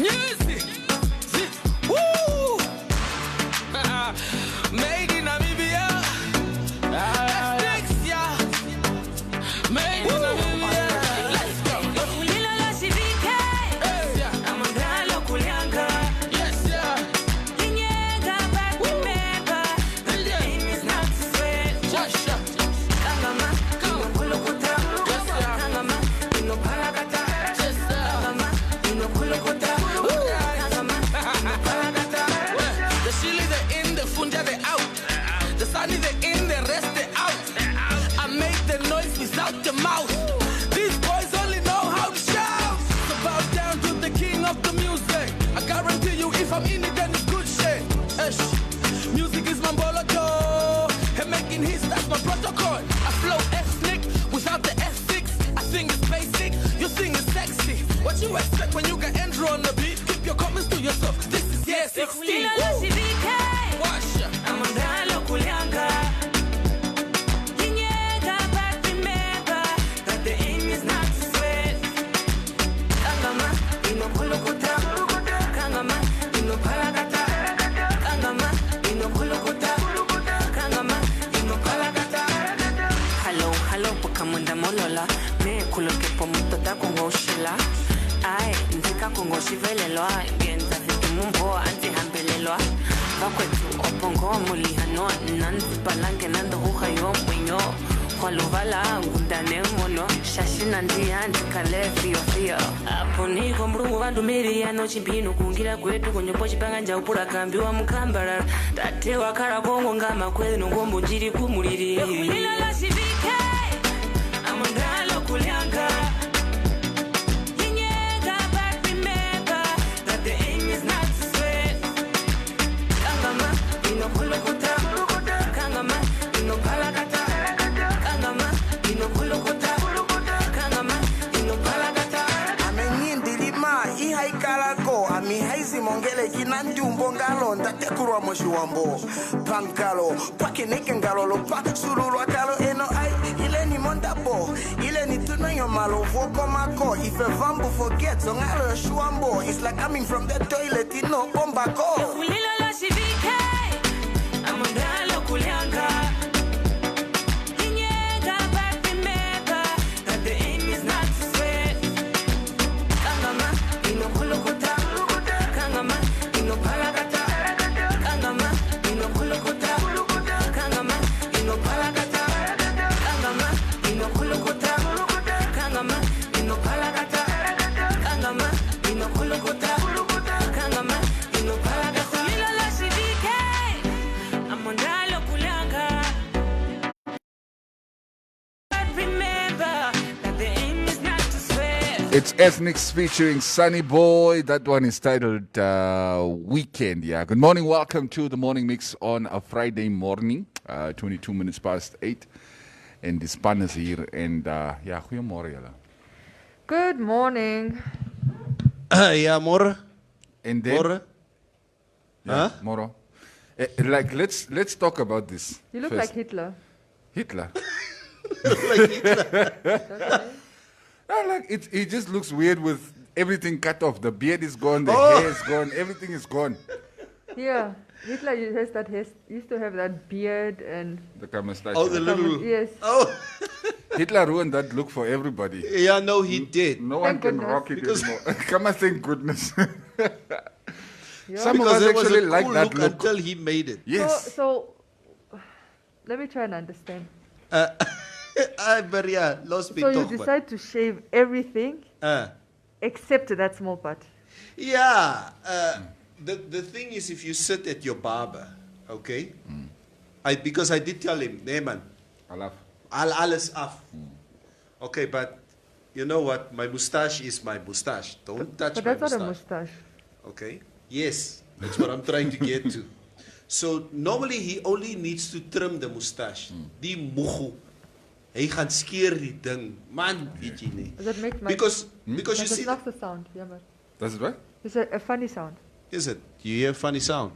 Music. Woo. Made in Namibia. F6, yeah. Made in Namibia. Let's go. Kulila la sivike. Yes, yeah. Amandalo kulianga. Yes, yeah. Kinyega back remember. The aim is not to sweat. Just shut. Kangama. Inokulukuta. Yes, yeah. Kangama. Inopalakata. Yes, yeah. Kangama. Inokulukuta. Kangama. Inopalakata. The Chile they in, the Funja they out. The Sunny they in, the rest they out. I make the noise without the mouth. These boys only know how to shout. So bow down to the king of the music. I guarantee you if I'm in it then it's good shit. Music is my boloto. And making hits, that's my protocol. I flow ethnic without the ethics. I sing it's basic, you sing it's sexy. What you expect when you get Andrew on the beat? Keep your comments to yourself. This is year 16. Kulila la sivike. Wash. Amandalo kulianga. Kinyega back remember. That the aim is not to sweat. Kangama. Inokulukuta. Kangama. Inopalakata. Kangama. Inokulukuta. Kangama. Inopalakata. Hello, pakamunda molola. Me kuloke pomuto da kongo shila. Ai, nzika kongo shivelelwa. Ngenza vitu mumbo anti hambelelwa. Bakwetu opongo mulihano. Nanzi palange nando uhayo mwenyo. Kwaluvala ngundane mono. Shashina ndiya ndikale fio. Apo niko mrungu vandu miri ya nochi mpino kungira kwetu konyopo chipanga nja upura kambiwa mkambara. Tate wakara kongo ngama kweli nongombo njiri kumuliri. Kulila la sivike. Amandalo kulianga. Kinyega back remember. That the aim is not to sweat. Kangama. Inokulukuta. Kangama. Inopalakata. Kangama. Inokulukuta. Kangama. Inopalakata. amenyindilima ihaikalako amihaizi mongele kinandumbo ngalo ndatekurwa moshiwambo pankalo pakeneke ngalo pa sululwa kalo eno ai ile ni mondabo ile ni tunyo malo voko mako if a vambu forget so ngalo shuambo it's like coming from the toilet no bombako Kulila la sivike. Amandalo kulianga. Kinyega back remember. That the aim is not to sweat. Kangama. Inokulukuta. Kangama. Inopalakata. Kangama. Inokulukuta. Kangama. Inopalakata. Kangama. Inokulukuta. Kangama. Inopalakata. Kangama. Inokulukuta. Kangama. Inopalakata. Kulila la sivike. Amandalo kulianga. Remember that the aim is not to sweat. It's Ethnics featuring Sunny Boy. That one is titled Weekend. Yeah. Good morning. Welcome to the morning mix on a Friday morning, 22 minutes past 8. And the span is here. And yeah, goeiemorgen julle. Good morning. Ja, morgen. And then, Morgen. yeah, Huh? Moro. Like let's talk about this. You look first. like Hitler. Hitler. Okay. No, like he just looks weird with everything cut off. The beard is gone, the hair is gone, everything is gone. Yeah, Hitler used to have that beard and The mustache. Oh, the little. yes. Oh, Hitler ruined that look for everybody. yeah, no, he did. No one Thank can goodness. rock it Because- anymore. Come on, thank goodness. Yeah. Some of Because us it was actually a like cool that look look. until he made it. Yes. So let me try and understand. But yeah, lost me So you talk. decide to shave everything except that small part. Yeah. The thing is, if you sit at your barber, okay? Because I did tell him, nee man, I love. alles af. Okay, but you know what? My mustache is my mustache. Don't touch But my that's not a mustache. mustache. Okay? Yes, that's what I'm trying to get to. So normally he only needs to trim the mustache. Die moego. Hy gaan skeer die ding. Man, weet jy nie. Does that make my Because you That's see, not the sound. Yeah, but Does it what? it's a funny sound. is it? You hear a funny sound?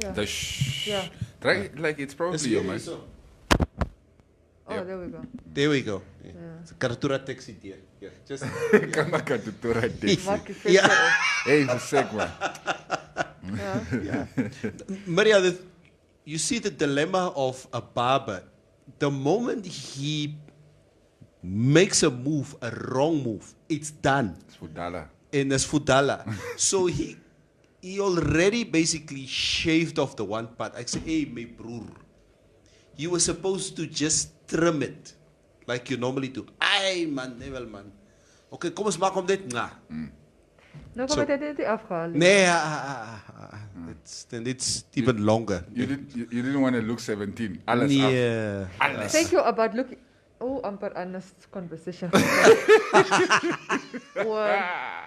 Yeah. The shh. Yeah. Right? Like it's probably your mic. So. Oh, there we go. There we go. Yeah. It's a Kartura taxi here. Yeah, just Kan ek dit toe ry dit. Mark is Yeah. Hey, verseker man. Maria, you see the dilemma of a barber. The moment he makes a move, a wrong move, it's done. Dis vir dollar. And it's Fudala. So he already basically shaved off the one part. I say, hey, my broer, you were supposed to just trim it like you normally do. Ay, man, never man. Okay, kom ons maak hom dit na. Nou kom dit net afgehaal. Nee, it's even longer. You didn't want to look 17. Alles af. Yeah. Alles. Thank you about looking. Oh, amper honest conversation.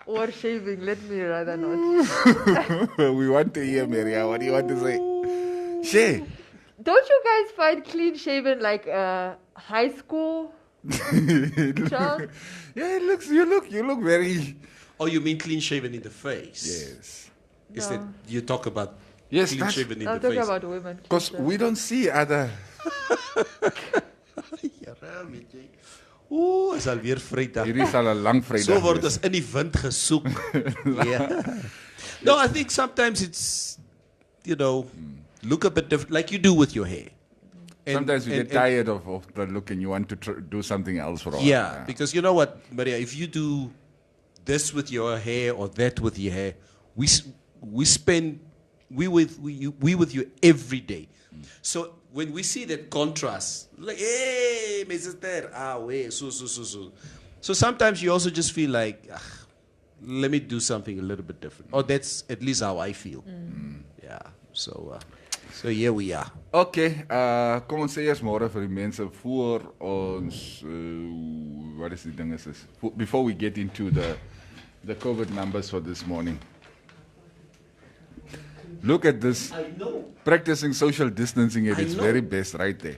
or shaving. Let me rather not. We want to hear, Maria. What do you want to say? Share. Don't you guys find clean shaven like high school child? Yeah, you look very. Oh, you mean clean shaven in the face? Yes. Is No. that you talk about Yes, clean that's- shaven in I'm the talking face? about women. Because we don't see other. Ooh, is alweer Vrydag. Hierdie sal 'n lang Vrydag. So word wees. ons in die wind gesoek. Yeah. No, I think sometimes it's, look a bit different, like you do with your hair. And- Sometimes you and- get tired of the look and you want to do something else for a while. Yeah, because you know what, Maria, if you do this with your hair or that with your hair, we with you every day. So when we see that contrast, like, hey, my sister, so sometimes you also just feel like, let me do something a little bit different. Or that's at least how I feel. Yeah. So here we are. Okay, kom ons sê eers môre vir die mense voor ons wat is die ding is this? Before we get into the COVID numbers for this morning. Look at this. I know. Practicing social distancing at I its know. very best right there.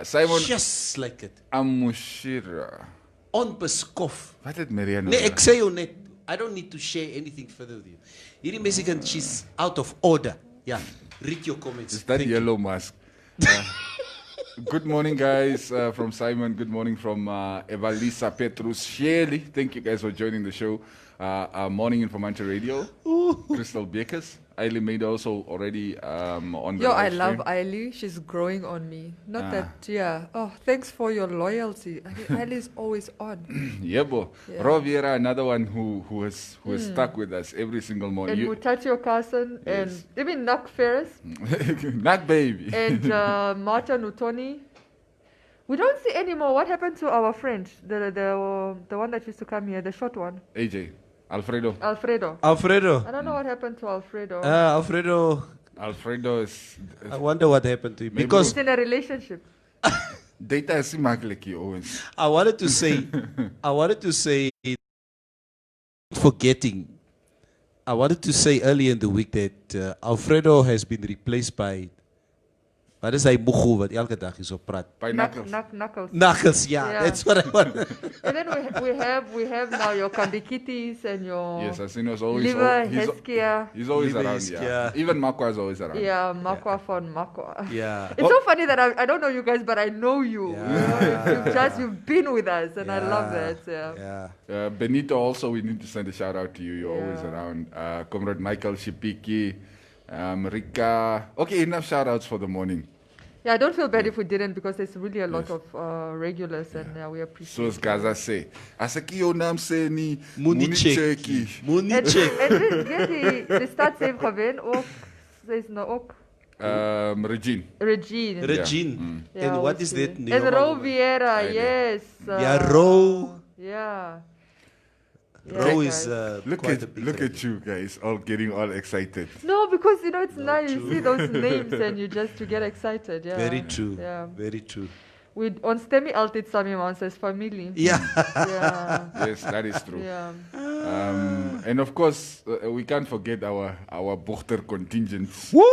Simon Just like it. Amushira. Onbeskof. Wat het Maria nou? Nee, ek sê jou net, I don't need to share anything further with you. Hierdie Mexican, she's out of order. Yeah, read your comments. Is that Thank you. yellow mask? Good morning, guys, from Simon. Good morning from Evalisa Petrus Shirley. Thank you guys for joining the show. Morning Informanté Radio. Crystal Bakers. Ailey made also already on the Yo, live I stream. love Ailey. She's growing on me. Not that, yeah. Oh, thanks for your loyalty. Ailey's always on. Yeah, bo. Yeah. Roviera, another one who is stuck with us every single morning. And Mutacho Carson and even Nak Ferris Not baby. and Marta Nutoni. We don't see anymore. What happened to our friend, the one that used to come here, the short one, AJ. Alfredo. Alfredo? Alfredo. I don't know what happened to Alfredo. Alfredo, Alfredo is I wonder what happened to him. Maybe Because He's in a relationship. data is maklik hier ouens. I wanted to say, forgetting. I wanted to say earlier in the week that Alfredo has been replaced by, wat is hy moego wat elke dag hier so praat? By Knuckles. Knuckles. Knuckles, yeah, Yeah. that's what I want. And then we have now your Kambikitties and your Yes, Asino's always Liver he's Heskia. He's always Liver around, Heskia. yeah. Even Makwa is always around. Yeah, Makwa von Makwa. Yeah. It's so funny that I don't know you guys, but I know you. Yeah. You've been with us, and I love that. Yeah. Yeah. Benito also, we need to send a shout out to you. You're always Yeah. around. Comrade Michael Shipiki, Rika. Okay, enough shout outs for the morning. Yeah, I don't feel bad if we didn't because there's really a lot of regulars, and we appreciate. Soos Gaza sê, as ek jou naam sê nie, Moenie check. nie. Moenie And check. weet die staatsef gewen ook, sy's nou ook Regine. Regine. Regine. Yeah, And what we'll is see. that? And Ro Vieira, I know. yes. Yeah, Ro. Yeah. Ro Yeah, is guys. quite a big Look fan. at you guys all getting all excited. No, because it's nice. You see those names and you get excited. Yeah. Very true. Yeah. Very true. We on Stemi altyd saam iemand as familie. Yeah. Yeah. Yes, that is true. Yeah. And of course, we can't forget our Bochter contingents. Woo!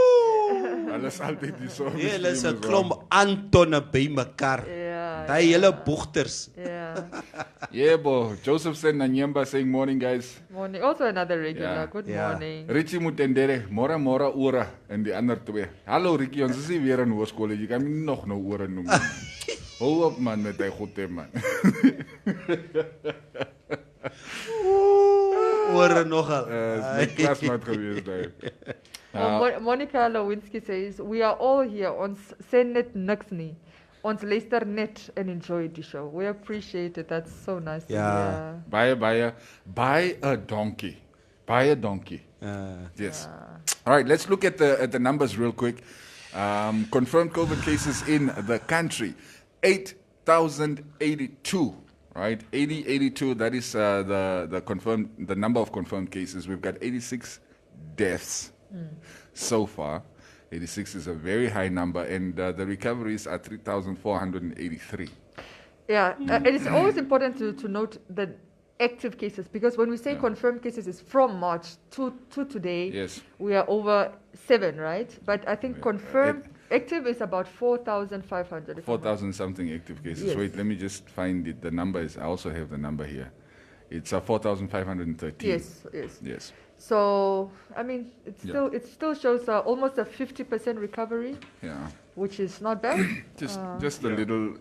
Alles altyd die so. Ja, hulle is 'n klomp Antone bymekaar. Yeah. Daai hele boegters. Yeah. Yeah, bo. Joseph Sen Nanyemba saying morning, guys. Morning. Also another regular. Yeah. Good Yeah. morning. Richie Mutendere, mora ora en die ander twee. Hallo Ricky, ons is nie weer in hoërskool. Jy kan my nog nou ore noem. Hou op man met hy goed hè, man. Hoor nogal. Dis klasmaat geweest daai. Monica Lewinsky says, we are all here on Sennet Nixney. Ons luister net and enjoy the show. We appreciate it. That's so nice. Yeah. Buy a donkey. Buy a donkey. Yes. All right, let's look at the numbers real quick. Confirmed COVID cases in the country, 8,082. Right, 82. That is the number of confirmed cases. We've got 86 deaths so far. 86 is a very high number, and the recoveries are 3,483. Yeah, and it's always important to note the active cases, because when we say confirmed cases, it's from March to today. Yes. We are over 7, right? But I think confirmed active is about 4,500. 4,000 something active cases. Yes. Wait, let me just find it. The number is, I also have the number here. It's 4,513. Yes. So, I mean, it still shows almost a 50% recovery, which is not bad. just a little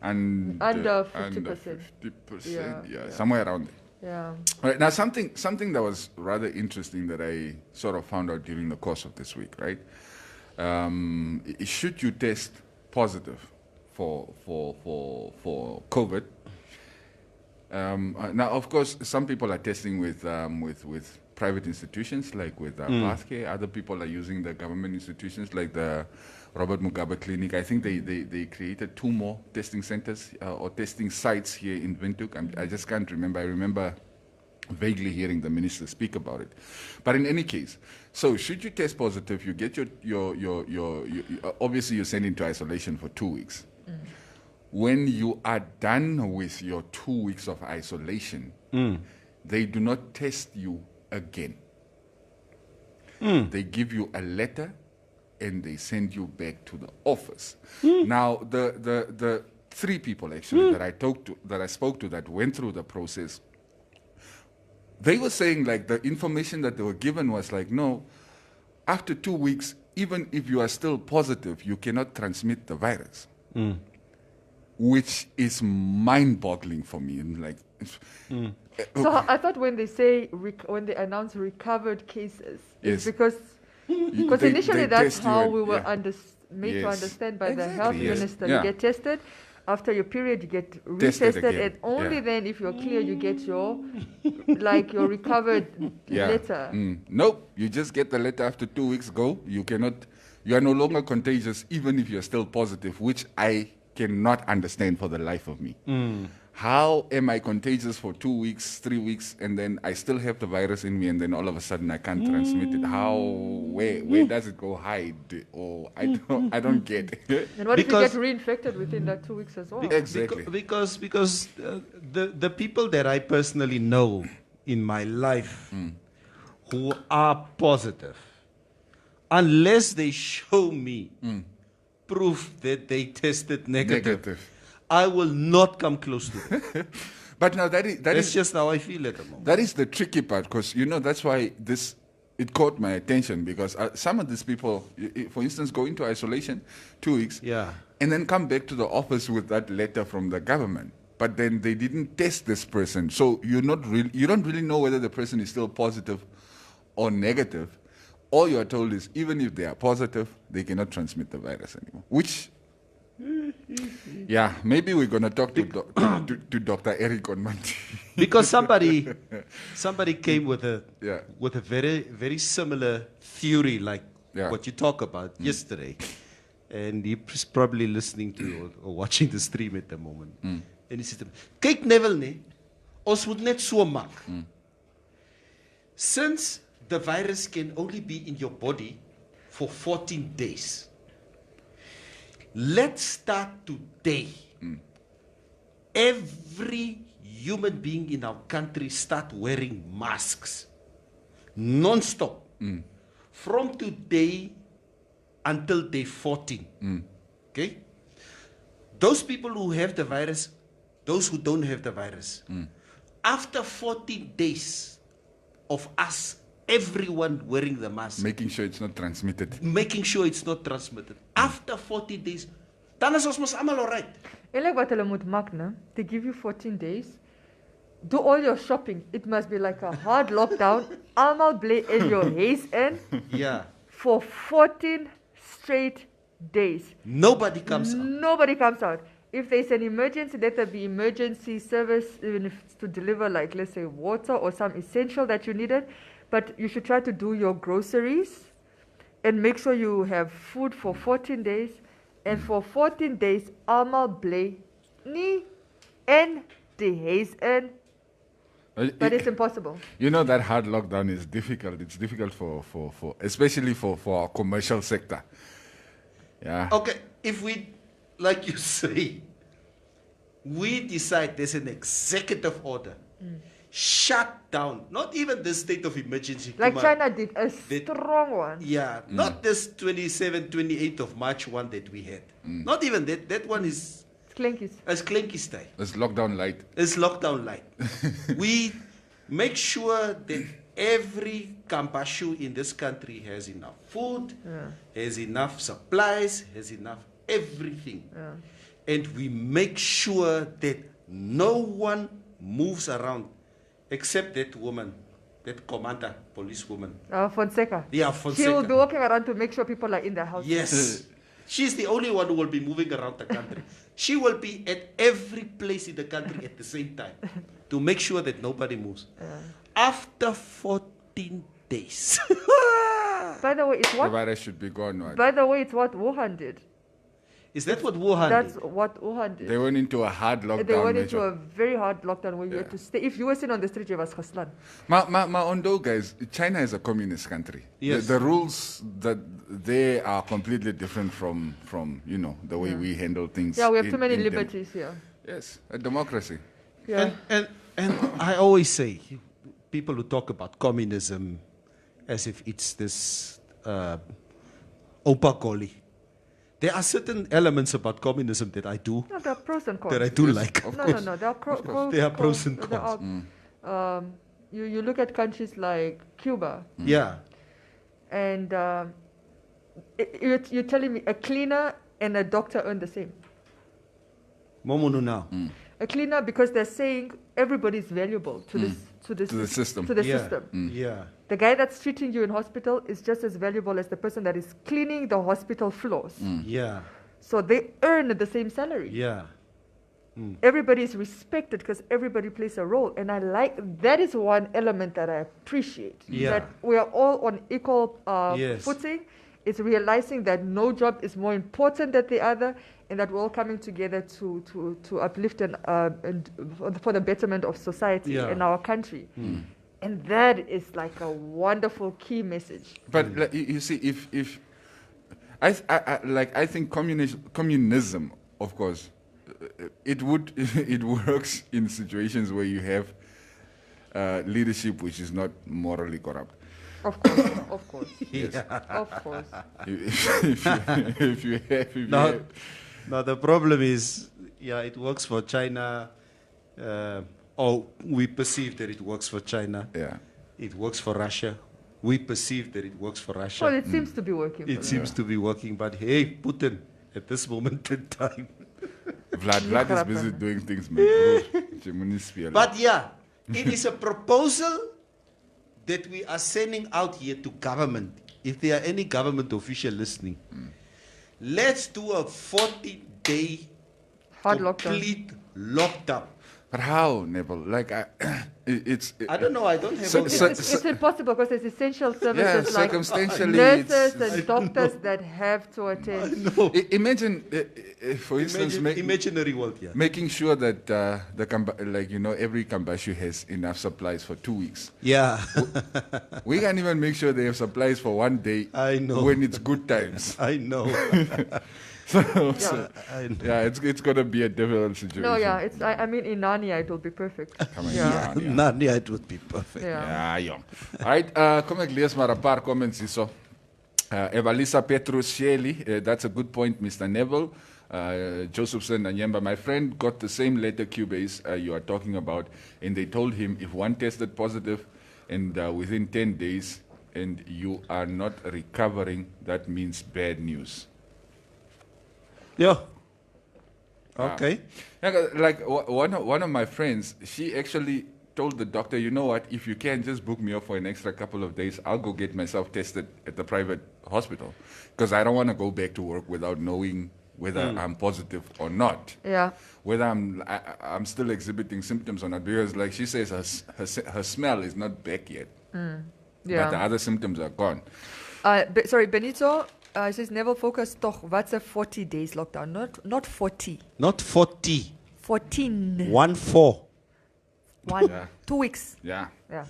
under 50%. 50%, somewhere around there. Yeah. All right, now something that was rather interesting that I sort of found out during the course of this week, right? Should you test positive for COVID? Now, of course, some people are testing with private institutions, like with Pathcare. Other people are using the government institutions, like the Robert Mugabe Clinic. I think they created 2 more testing centers or testing sites here in Windhoek. I just can't remember. I remember vaguely hearing the minister speak about it. But in any case, so should you test positive, you get your obviously you're sent into isolation for 2 weeks. When you are done with your 2 weeks of isolation, they do not test you again. They give you a letter and they send you back to the office. Now, the 3 people actually that I spoke to that went through the process, they were saying like the information that they were given was like, no, after 2 weeks, even if you are still positive, you cannot transmit the virus. Which is mind-boggling for me. Like, so I thought when they say when they announce recovered cases, it's because initially that's how we were made to understand by the health minister. You get tested. After your period, you get retested, and only then, if you're clear, you get your recovered letter. Nope, you just get the letter after 2 weeks. You are no longer contagious, even if you're still positive, which I cannot understand for the life of me. How am I contagious for 2 weeks, 3 weeks, and then I still have the virus in me, and then all of a sudden I can't transmit it? Where does it go hide? Or I don't get it. And what if you get reinfected within that 2 weeks as well? Exactly. Because the people that I personally know in my life who are positive, unless they show me proof that they tested negative, I will not come close to it. But now that's just how I feel at the moment. That is the tricky part, because that's why it caught my attention, because some of these people, for instance, go into isolation 2 weeks, and then come back to the office with that letter from the government. But then they didn't test this person, so you don't really know whether the person is still positive or negative. All you are told is, even if they are positive, they cannot transmit the virus anymore. Which, maybe we're going to talk to Dr. Eric on Monday. Because somebody came with a very, very similar theory like what you talk about yesterday. And he's probably listening to or watching the stream at the moment. And he said, "Kyk Neville, nee, ons moet net so maak. Since the virus can only be in your body for 14 days. Let's start today. Every human being in our country start wearing masks. Non-stop. From today until day 14. Okay? Those people who have the virus, those who don't have the virus. After 14 days of us, everyone wearing the mask. Making sure it's not transmitted. After 40 days, Dan is ons mos almal alright. Like wat hulle moet maak, né? They give you 14 days. Do all your shopping. It must be like a hard lockdown. Almal bly in your huis in. Yeah. For 14 straight days. Nobody comes out. Nobody comes out. If there's an emergency, let there be emergency service, even if it's to deliver, like, let's say, water or some essential that you needed. But you should try to do your groceries and make sure you have food for 14 days. And for 14 days, almal bly nie in die huis in. But it's impossible. You know that hard lockdown is difficult. It's difficult for especially for our commercial sector. Yeah. Okay, if we, like you say, we decide there's an executive order, shut down, not even the state of emergency. Like China did, a strong one. Yeah, not this 28th of March one that we had. Not even that. That one is as clinky style. It's lockdown light. It's lockdown light. We make sure that every Kampashu in this country has enough food, has enough supplies, has enough everything. And we make sure that no one moves around except that woman, that commander, police woman. Fonseca. Yeah, Fonseca. She will be walking around to make sure people are in their house. Yes. She's the only one who will be moving around the country. She will be at every place in the country at the same time to make sure that nobody moves. After 14 days. By the way, it's what? The virus should be gone. Right? By the way, it's what Wuhan did. Is that what Wuhan That's did? what Wuhan did. They went into a hard lockdown. They went into a very hard lockdown where you had to stay. If you were seen on the street, you was khaslan. Ma Ondo guys, China is a communist country. Yes. The rules that they are completely different from the way we handle things. Yeah, we have too many liberties here. Yes, a democracy. Yeah. And I always say, people who talk about communism as if it's this opakoli. There are certain elements about communism that I do. No, there are pros and cons. That I do like. No. There are pros. There are pros and cons. You look at countries like Cuba. Yeah. And you're telling me a cleaner and a doctor earn the same. Momono now. A cleaner, because they're saying everybody is valuable to the system. Yeah. The guy that's treating you in hospital is just as valuable as the person that is cleaning the hospital floors. Yeah. So they earn the same salary. Yeah. Everybody is respected because everybody plays a role. And that is one element that I appreciate. Yeah. That we are all on equal Yes. footing. It's realizing that no job is more important than the other, and that we're all coming together to uplift and for the betterment of society in our country. And that is like a wonderful key message. But like, you see, if I think communism, of course, it works in situations where you have leadership which is not morally corrupt. Of course. Yes. Of course. If you have. Now the problem is, it works for China, or we perceive that it works for China. Yeah. It works for Russia. We perceive that it works for Russia. Well, it seems to be working. It seems to be working, but hey, Putin, at this moment in time. Vlad is busy doing things, man. But yeah, it is a proposal that we are sending out here to government. If there are any government official listening, let's do a 40-day hard complete lockdown. But how, Neville? Like, I don't know. I don't have. It's impossible because there's essential services like circumstantially, nurses and doctors that have to attend. No. Imagine, for instance, imaginary world. Yeah. Making sure that every Kambashu has enough supplies for 2 weeks. Yeah. We can't even make sure they have supplies for 1 day. I know. When it's good times. I know. It's gonna be a difficult situation. No, I mean, in Narnia it will be perfect. Narnia, it would be perfect. Yeah. Alright, kom ek lees maar 'n paar comments hierso. Evalisa Petrus Shelley, that's a good point, Mr. Neville. Josephson Anyemba, my friend got the same letter Cubase you are talking about, and they told him if one tested positive and within 10 days and you are not recovering, that means bad news. Yeah. Okay. Like one of my friends, she actually told the doctor, you know what, if you can just book me off for an extra couple of days, I'll go get myself tested at the private hospital because I don't want to go back to work without knowing whether I'm positive or not. Yeah. Whether I'm still exhibiting symptoms or not, because like she says, her smell is not back yet. Yeah. But the other symptoms are gone. Sorry, Benito says never focus toch. What's a 40 days lockdown? Not 40. Not 40. 14. 1-4. 2 weeks. Yeah. Yeah.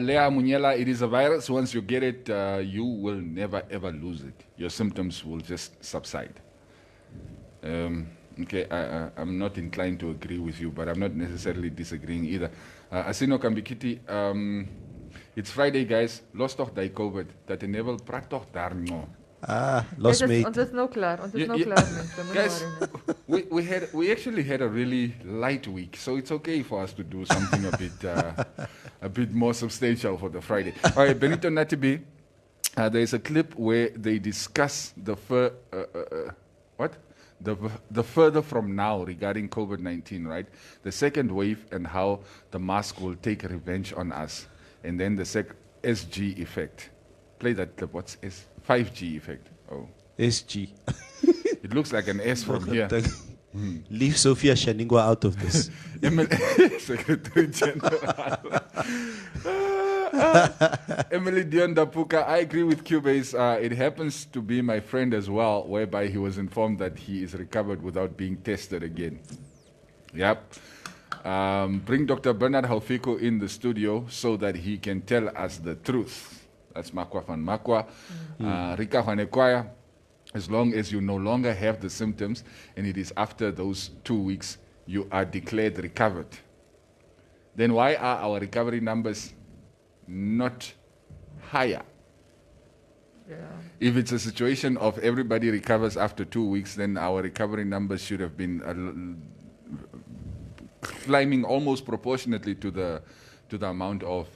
Lea Muniela, it is a virus. Once you get it, you will never ever lose it. Your symptoms will just subside. Okay, I'm not inclined to agree with you, but I'm not necessarily disagreeing either. Asino Kambikiti, it's Friday, guys. Lost toch die COVID. Dat enable prat toch daar no. Lost me. Ons is nou klaar. Ons is nou klaar, mensen. Guys, we actually had a really light week, so it's okay for us to do something a bit more substantial for the Friday. All right, Benito Natibi, there's a clip where they discuss the further from now regarding COVID-19, right? The second wave and how the mask will take revenge on us, and then the SG effect. Play that clip. What's 5G effect? Oh, SG. It looks like an S from here. Leave Sophia Shaningwa out of this. Secretary General. Emily Dion Dapuka, I agree with Cubase. It happens to be my friend as well, whereby he was informed that he is recovered without being tested again. Yep. Bring Dr. Bernard Halfiko in the studio so that he can tell us the truth. That's Makwa van Makwa. Rika van Ekwaya, as long as you no longer have the symptoms and it is after those 2 weeks you are declared recovered, then why are our recovery numbers not higher? Yeah. If it's a situation of everybody recovers after 2 weeks, then our recovery numbers should have been climbing almost proportionately to the amount of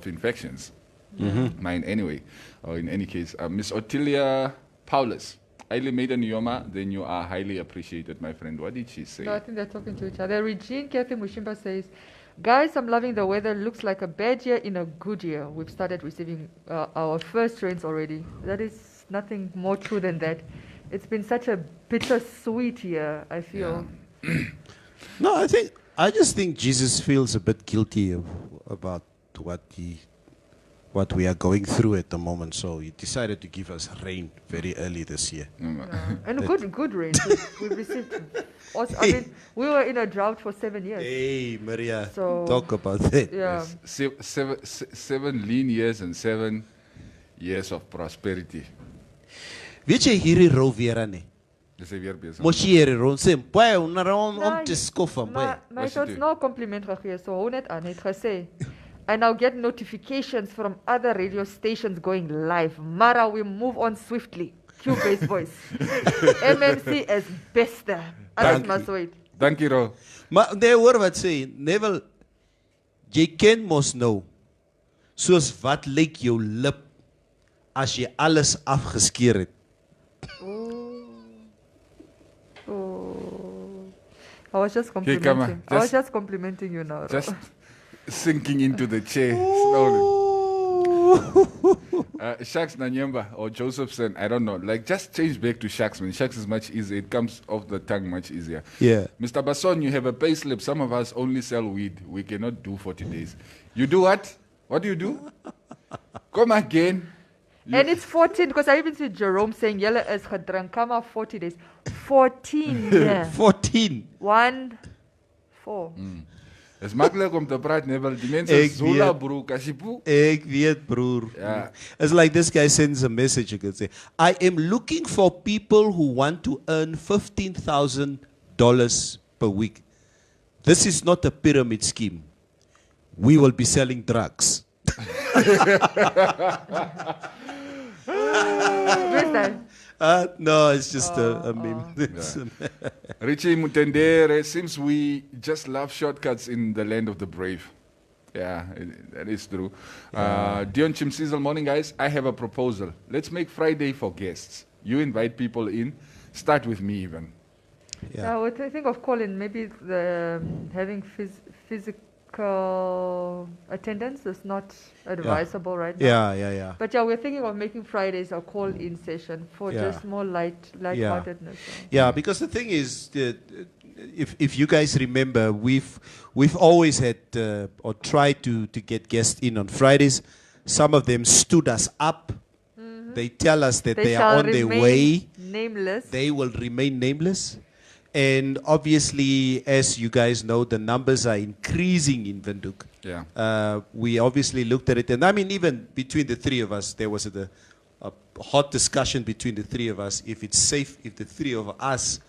infections. Mine anyway. Or in any case, Miss Ottilia Paulus, Aile Maiden Yoma, then you are highly appreciated, my friend. What did she say? No, I think they're talking to each other. Regine Kathy Mushimba says, guys, I'm loving the weather. Looks like a bad year in a good year. We've started receiving our first rains already. That is nothing more true than that. It's been such a bittersweet year, I feel. Yeah. No, I just think Jesus feels a bit guilty about what we are going through at the moment, so he decided to give us rain very early this year. And good rain. We've received. Also, I mean, we were in a drought for 7 years. Hey, Maria, So- talk about that. Yeah. Yes. Seven lean years and 7 years of prosperity. Weet jy hierdie rou weer aan nie? Dis hy weer besig. Mos jy hierdie rou sê, baie om te skof aan baie. Maar Wat het ons doen? nou compliment gegee, so hou net aan, het gesê. I now get notifications from other radio stations going live. Mara, we move on swiftly. Q-based voice. MMC is beste. Alles must wait. Dankie, Ro. Maar nee, hoor wat sê, Neville, jy ken mos nou, soos wat lyk jou lip as jy alles afgeskeer het. Oh. I was just come complimenting. on, I was just- just complimenting you now. Just sinking into the chair slowly. Shaks Nanyemba or Josephson, I don't know. Like, just change back to Shaks, man. Shaks is much easier. It comes off the tongue much easier. Yeah. Mr. Basson, you have a pay slip. Some of us only sell weed. We cannot do 40 days. You do what? What do you do? Come again. And it's 14, because I even see Jerome saying, Yelle is gedrink, come out 40 days. 14. Yeah. 14. 1, 4. Het is makkelijk om te praten, Nebel. Die mensen Ik Zula, weet. bro, Kashipu. Ek weet, broer. Yeah. It's like this guy sends a message, you can say, I am looking for people who want to earn $15,000 per week. This is not a pyramid scheme. We will be selling drugs. Where's that? No, it's just a meme. It's Richie Mutendere, seems we just love shortcuts in the land of the brave. Yeah, that is true. Dion Chimsizel, morning guys. I have a proposal. Let's make Friday for guests. You invite people in. Start with me even. Yeah, I would think of calling maybe the having physical attendance is not advisable right now. Yeah. But yeah, we're thinking of making Fridays a call-in session for just more light-heartedness. Yeah, because the thing is, if you guys remember, we've always had or tried to get guests in on Fridays. Some of them stood us up. They tell us that they are on their way. Nameless. They will remain nameless. And obviously, as you guys know, the numbers are increasing in Windhoek. Yeah. We obviously looked at it. And I mean, even between the three of us, there was a hot discussion between the three of us if it's safe if the three of us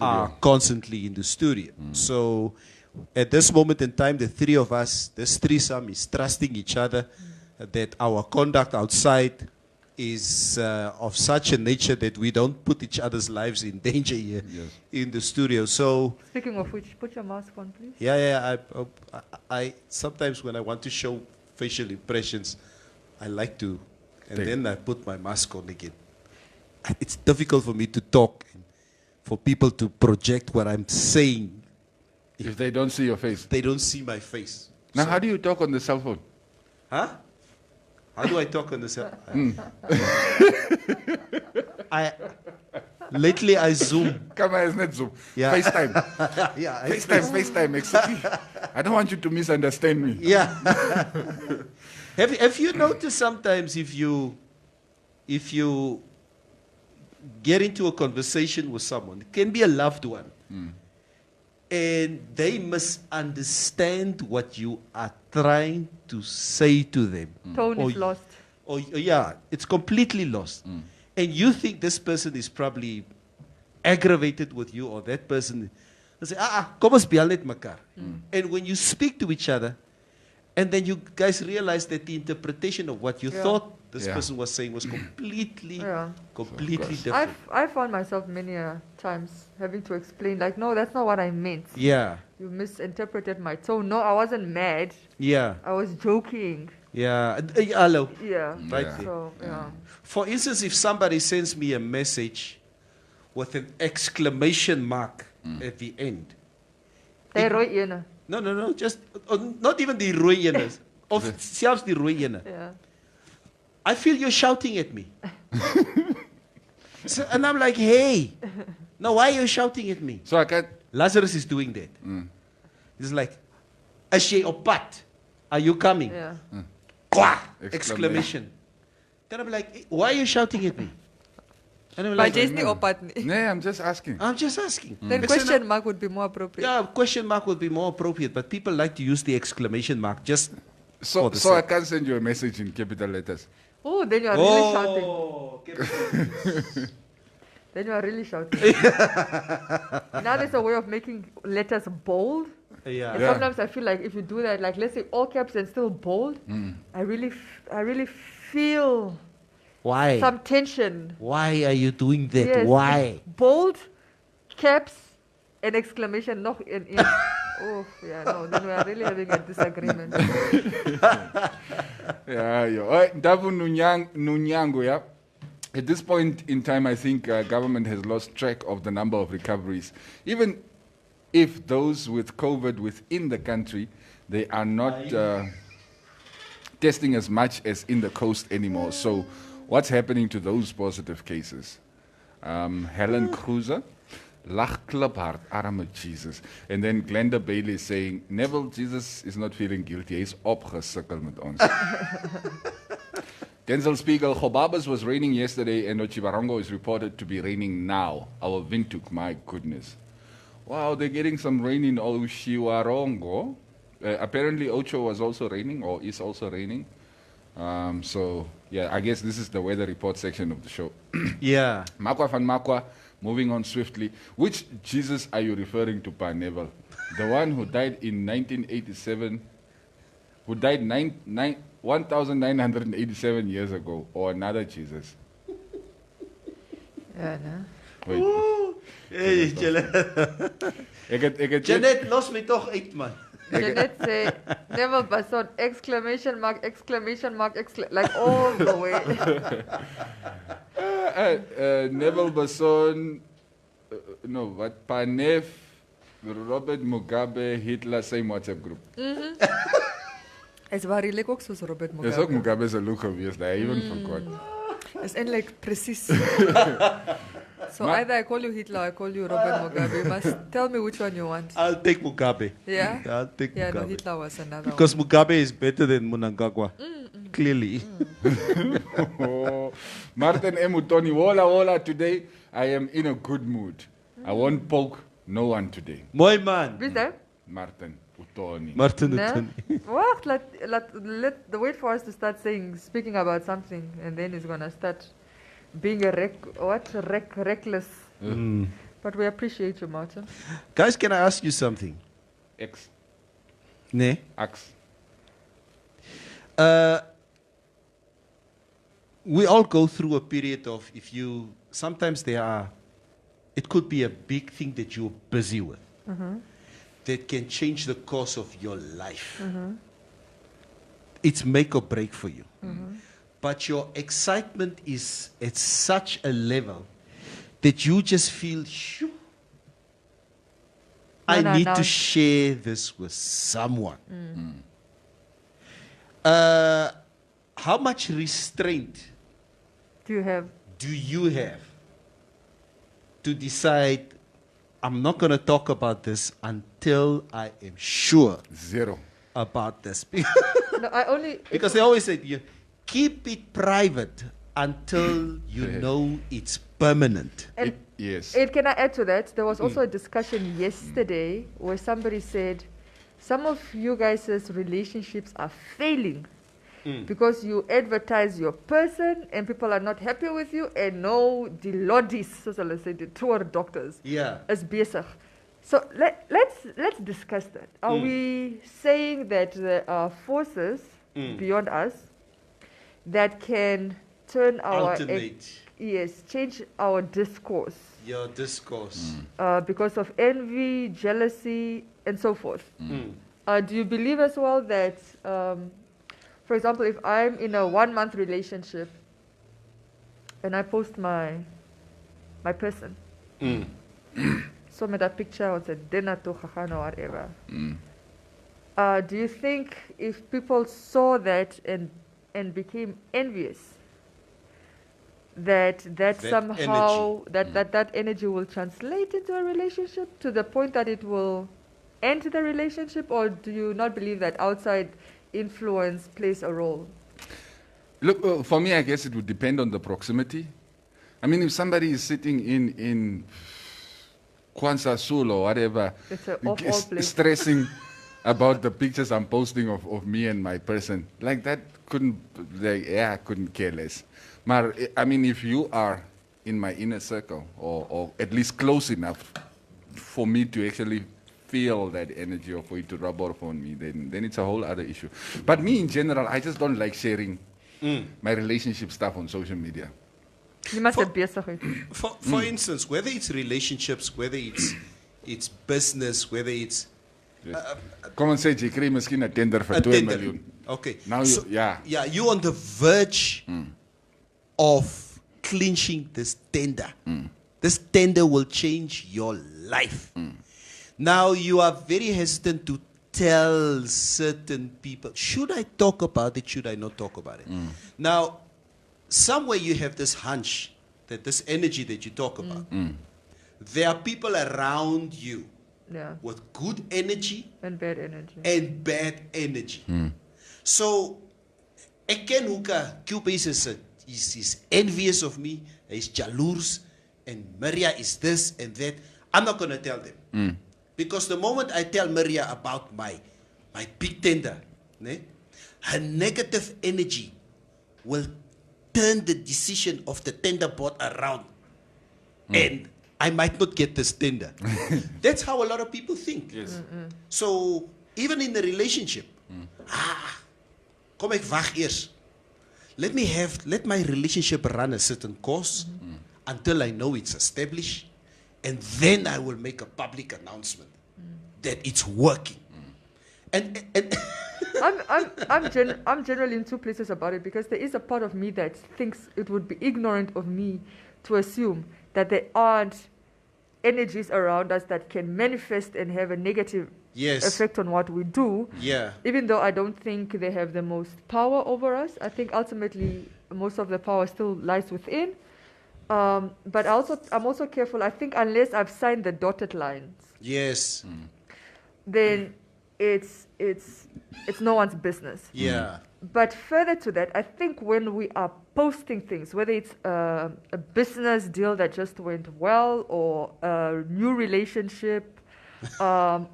are constantly in the studio. So at this moment in time, the three of us, this threesome is trusting each other that our conduct outside is of such a nature that we don't put each other's lives in danger here in the studio. So speaking of which, put your mask on, please. Yeah. I sometimes when I want to show facial impressions, I like to, and then I put my mask on again. It's difficult for me to talk and for people to project what I'm saying. If they don't see your face. They don't see my face. Now, how do you talk on the cell phone? Huh? How do I talk on the cell? Lately I Zoom. Come on, it's not Zoom. Yeah. FaceTime. Yeah. FaceTime. Exactly. I don't want you to misunderstand me. Yeah. Have you noticed sometimes if you get into a conversation with someone, it can be a loved one, and they misunderstand what you are trying to say to them. Tone is lost. It's completely lost. And you think this person is probably aggravated with you, or that person. They say, kom ons bel net mekaar. And when you speak to each other, and then you guys realize that the interpretation of what you thought this person was saying was completely different. I found myself many times having to explain, like, no, that's not what I meant. Yeah. You misinterpreted my tone. No, I wasn't mad. Yeah. I was joking. Yeah. Hello. Yeah. Right. Yeah. So, yeah. For instance, if somebody sends me a message with an exclamation mark at the end. No, just not even the rooi ene. Of selfs die rooi ene. Yeah. I feel you're shouting at me. So, and I'm like, hey, now why are you shouting at me? So I can't. Lazarus is doing that. He's like, as jy op pad, are you coming? Yeah. Kwa! Exclamation. Then I'm like, why are you shouting at me? And I'm But like, just the opad. No, I'm just asking. I'm just asking. Then question mark would be more appropriate. Yeah, question mark would be more appropriate, but people like to use the exclamation mark just So for the I sake. can't send you a message in capital letters. Oh, then you are really shouting. Then you are really shouting. Now there's a way of making letters bold. And Yeah. sometimes I feel like if you do that, like let's say all caps and still bold, I really feel Why? some tension. Why are you doing that? Yes, Why? Bold, caps, and exclamation nog in. Oh, yeah, no, then we are really having a disagreement. Yeah. All right, Davu Nunyango, yeah. At this point in time, I think government has lost track of the number of recoveries. Even if those with COVID within the country, they are not testing as much as in the coast anymore. So what's happening to those positive cases? Helen Cruiser, Lach Klubhart, arme Jesus. And then Glenda Bailey saying, Neville, Jesus is not feeling guilty. He's opgesukkel met ons. Denzel Spiegel, Gobabas was raining yesterday and Ochibarongo is reported to be raining now. Our Windhoek, my goodness. Wow, they're getting some rain in Oshiwarongo. Apparently Ocho was also raining or is also raining. So, yeah, I guess this is the weather report section of the show. Yeah. Makwa van Makwa, moving on swiftly. Which Jesus are you referring to, Pa Neville? The one who died in 1987, who died 1,987 years ago, or another Jesus? Yeah, no? Wait. Hey, Janet, los my toch uit, man. Janet say, never Basson, exclamation mark, like all the way. Neville Basson, no, what Panef, Robert Mugabe, Hitler, same WhatsApp group. Is waar redelijk ook zoals Robert Mugabe. Is ook Mugabe zijn look geweest, I even forgot. Is eindelijk precies. So either I call you Hitler or I call you Robert Mugabe. You must tell me which one you want. I'll take Mugabe. Yeah? I'll take Mugabe. No, Hitler was another because one. Mugabe is better than Mnangagwa. Clearly. Martin Emutoni, wola, today I am in a good mood. I won't poke no one today. Mooi man. Wie is dat? Martin Utoni. Martin No? Utoni. Wacht, wait for us to start speaking about something, and then he's gonna start being reckless. But we appreciate you, Martin. Guys, can I ask you something? X. Ne? X. We all go through a period of, sometimes it could be a big thing that you're busy with that can change the course of your life. It's make or break for you. But your excitement is at such a level that you just feel, I need to share this with someone. How much restraint Do you have to decide, I'm not going to talk about this until I am sure Zero. about this? No, because they always say, keep it private until you know it's permanent. Yes. Can I add to that? There was also a discussion yesterday where somebody said, some of you guys' relationships are failing because you advertise your person and people are not happy with you and no die loddies, soos hulle sê, die tour doctors is besig. So let's discuss that. Are we saying that there are forces beyond us that can turn our change our discourse? Your discourse. Because of envy, jealousy, and so forth. Do you believe as well that, for example, if I'm in a 1-month relationship and I post my person, so with that picture, or a dinner to or whatever, do you think if people saw that and became envious, that somehow that energy will translate into a relationship to the point that it will end the relationship? Or do you not believe that outside influence plays a role? Look, for me, I guess it would depend on the proximity. I mean, if somebody is sitting in Kwanzaa Sul or whatever, stressing about the pictures I'm posting of me and my person, like that couldn't care less. But I mean, if you are in my inner circle or at least close enough for me to actually feel that energy or for you to rub off on me, then it's a whole other issue. But me in general, I just don't like sharing my relationship stuff on social media. You must have for instance, whether it's relationships, whether it's business, whether it's Kom ons sê jy kry miskien 'n tender vir 2 miljoen. Okay. Now you're on the verge of clinching this tender. This tender will change your life. Now you are very hesitant to tell certain people, should I talk about it, should I not talk about it? Now, somewhere you have this hunch that this energy that you talk about, there are people around you with good energy and bad energy. So, Eken Huka, Cupid is envious of me, he's jaloers, and Maria is this and that. I'm not going to tell them. Because the moment I tell Maria about my big tender, her negative energy will turn the decision of the tender board around. And I might not get this tender. That's how a lot of people think. Yes. So, even in a relationship, kom ek wag eers. Let my relationship run a certain course until I know it's established, and then I will make a public announcement that it's working. And I'm generally in two places about it, because there is a part of me that thinks it would be ignorant of me to assume that there aren't energies around us that can manifest and have a negative effect on what we do. Yeah. Even though I don't think they have the most power over us, I think ultimately most of the power still lies within. But I'm also careful. I think unless I've signed the dotted lines, Yes. then it's no one's business. Yeah. But further to that, I think when we are posting things, whether it's a business deal that just went well, or a new relationship,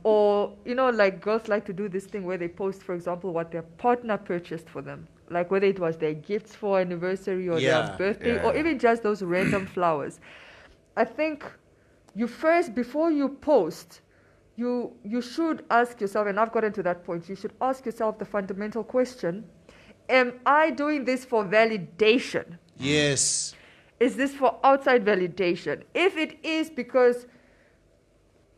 or, like girls like to do this thing where they post, for example, what their partner purchased for them, like whether it was their gifts for anniversary or their birthday, or even just those random flowers. I think you first, before you post, you should ask yourself, and I've gotten to that point, you should ask yourself the fundamental question: am I doing this for validation? Yes. Is this for outside validation? If it is, because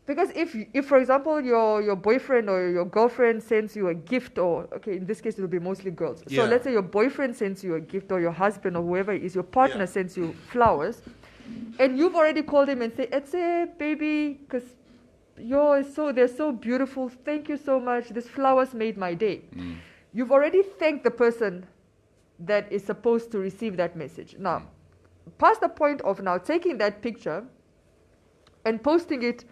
if for example your boyfriend or your girlfriend sends you a gift, or in this case it will be mostly girls. So let's say your boyfriend sends you a gift, or your husband, or whoever it is, your partner sends you flowers, and you've already called him and say, "It's a baby, because they're so beautiful. Thank you so much. These flowers made my day." You've already thanked the person that is supposed to receive that message. Now, past the point of now taking that picture and posting it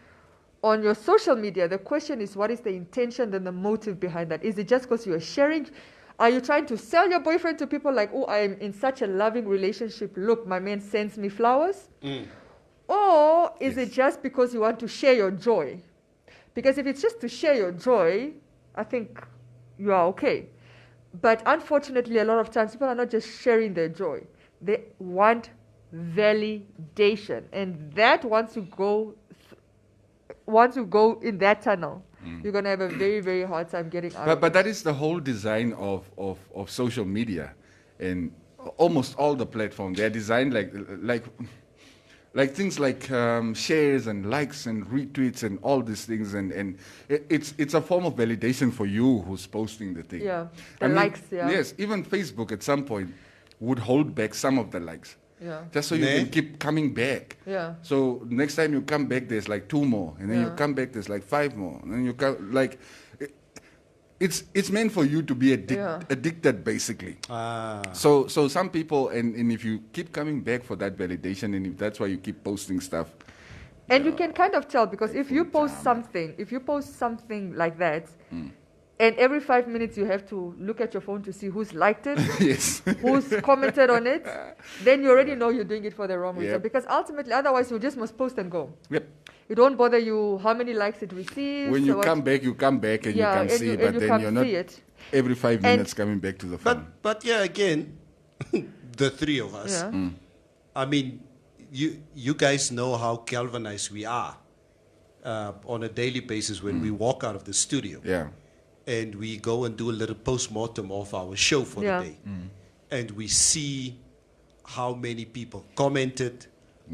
on your social media, the question is, what is the intention and the motive behind that? Is it just because you are sharing? Are you trying to sell your boyfriend to people like, "Oh, I am in such a loving relationship. Look, my man sends me flowers." Or is it just because you want to share your joy? Because if it's just to share your joy, I think you are okay. But unfortunately, a lot of times people are not just sharing their joy. They want validation. And that once you go in that tunnel, you're going to have a very, very hard time getting out of it. But that is the whole design of social media. And almost all the platforms, they're designed like things like shares and likes and retweets and all these things, and it's a form of validation for you who's posting the thing. Yeah, likes. Yeah. Yes, even Facebook at some point would hold back some of the likes. Yeah. Just so you can keep coming back. Yeah. So next time you come back, there's like 2 more, and then you come back, there's like 5 more, and then you come like. It's meant for you to be addicted, basically. So some people, and if you keep coming back for that validation, and if that's why you keep posting stuff. And you can kind of tell, because if you post something like that, and every 5 minutes you have to look at your phone to see who's liked it, who's commented on it, then you already know you're doing it for the wrong reason. Because ultimately, otherwise you just must post and go. Yep. It won't bother you how many likes it receives. When you come back and you can see it, but then you're not every 5 minutes coming back to the phone. But again, the 3 of us, I mean, you guys know how galvanized we are on a daily basis when we walk out of the studio. Yeah. And we go and do a little post-mortem of our show for the day. And we see how many people commented,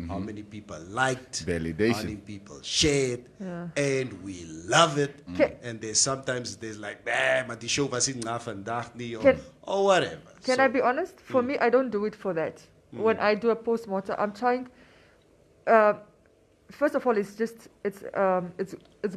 how many people liked, validation, how many people shared, and we love it. And sometimes there's like, maar die show was niet vandaag nie, or whatever. Can I be honest? For me, I don't do it for that. When I do a post-mortem, I'm trying. First of all, it's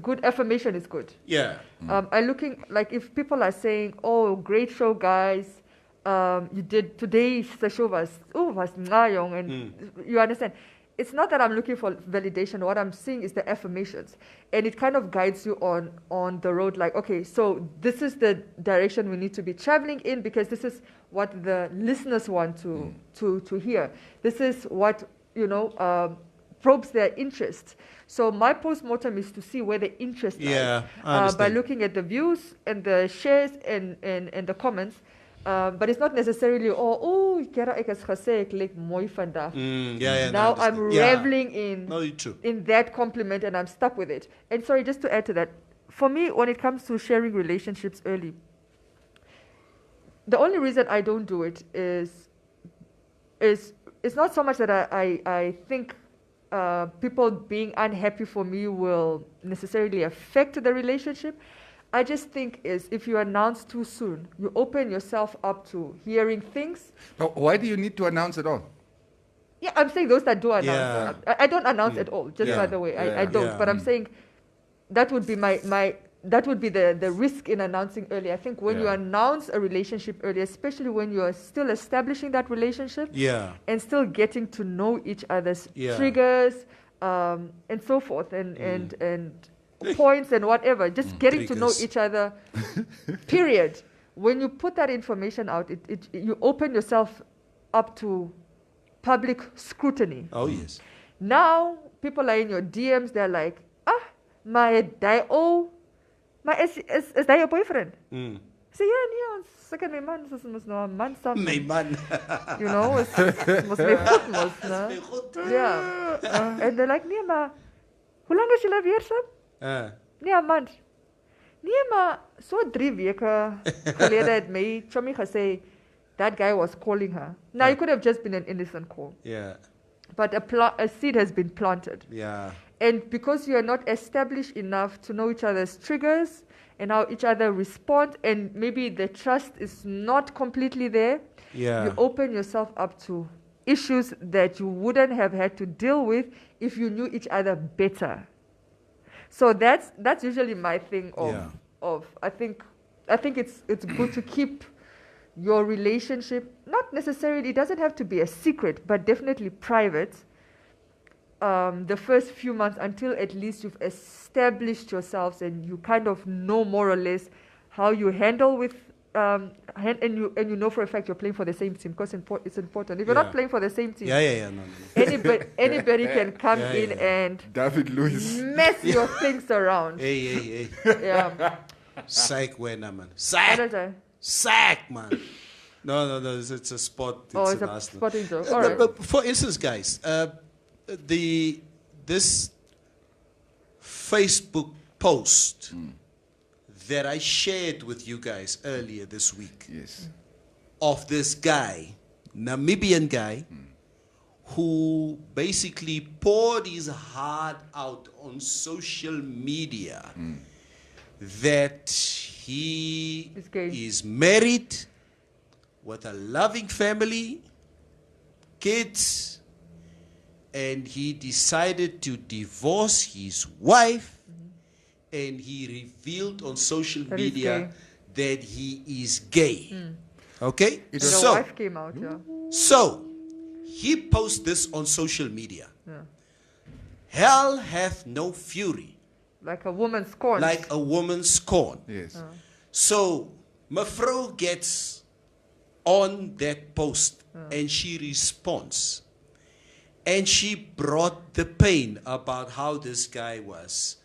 good. Affirmation is good. Yeah. I'm looking, like, if people are saying, "Oh, great show, guys. You did today's show was ngayong," and you understand. It's not that I'm looking for validation. What I'm seeing is the affirmations, and it kind of guides you on the road. Like, okay, so this is the direction we need to be traveling in, because this is what the listeners want to hear. This is what probes their interest. So my post-mortem is to see where the interest lies by looking at the views and the shares and the comments. But it's not necessarily, ek is gesê ek lyk mooi vandag. Now I'm reveling in that compliment, and I'm stuck with it. And sorry, just to add to that, for me, when it comes to sharing relationships early, the only reason I don't do it is it's not so much that I think people being unhappy for me will necessarily affect the relationship. I just think if you announce too soon, you open yourself up to hearing things. But why do you need to announce it all? Yeah, I'm saying those that do announce. I don't announce at all, just by the way. I don't. But I'm saying that would be that would be the risk in announcing early. I think when you announce a relationship early, especially when you are still establishing that relationship and still getting to know each other's triggers and so forth and points and whatever, just getting to know each other, period. When you put that information out, you open yourself up to public scrutiny. Oh, yes. Now, people are in your DMs, they're like, is that your boyfriend? Say, yeah, second my man, this must know a man something. My man. You know, it must be good, must no? Yeah. And they're like, nee, maar, hoe lang is jullie weer saam? Nee, 'n maand. Nee, maar, so 3 weke gelede het my chommy gesê, that guy was calling her. Now, it could have just been an innocent call. Yeah. But a seed has been planted. Yeah. And because you are not established enough to know each other's triggers and how each other respond, and maybe the trust is not completely there, you open yourself up to issues that you wouldn't have had to deal with if you knew each other better. So that's usually my thing of I think it's good to keep your relationship, not necessarily, it doesn't have to be a secret, but definitely private, the first few months until at least you've established yourselves and you kind of know more or less how you handle with and you know for a fact you're playing for the same team, because it's important. If you're not playing for the same team, no. anybody can come in and David Lewis mess your things around. Hey. Yeah. Psych winner, man. What is that? Sack, man. No, it's a spot. It's a spotting joke. All right. But for instance, guys, this Facebook post that I shared with you guys earlier this week of this guy, Namibian guy, who basically poured his heart out on social media that he is married with a loving family, kids, and he decided to divorce his wife, and he revealed on social media that he is gay. Okay? And the wife came out, So, he posts this on social media. Hell hath no fury. Like a woman scorned. Like a woman scorned. Yes. So, Mevrouw gets on that post and she responds. And she brought the pain about how this guy was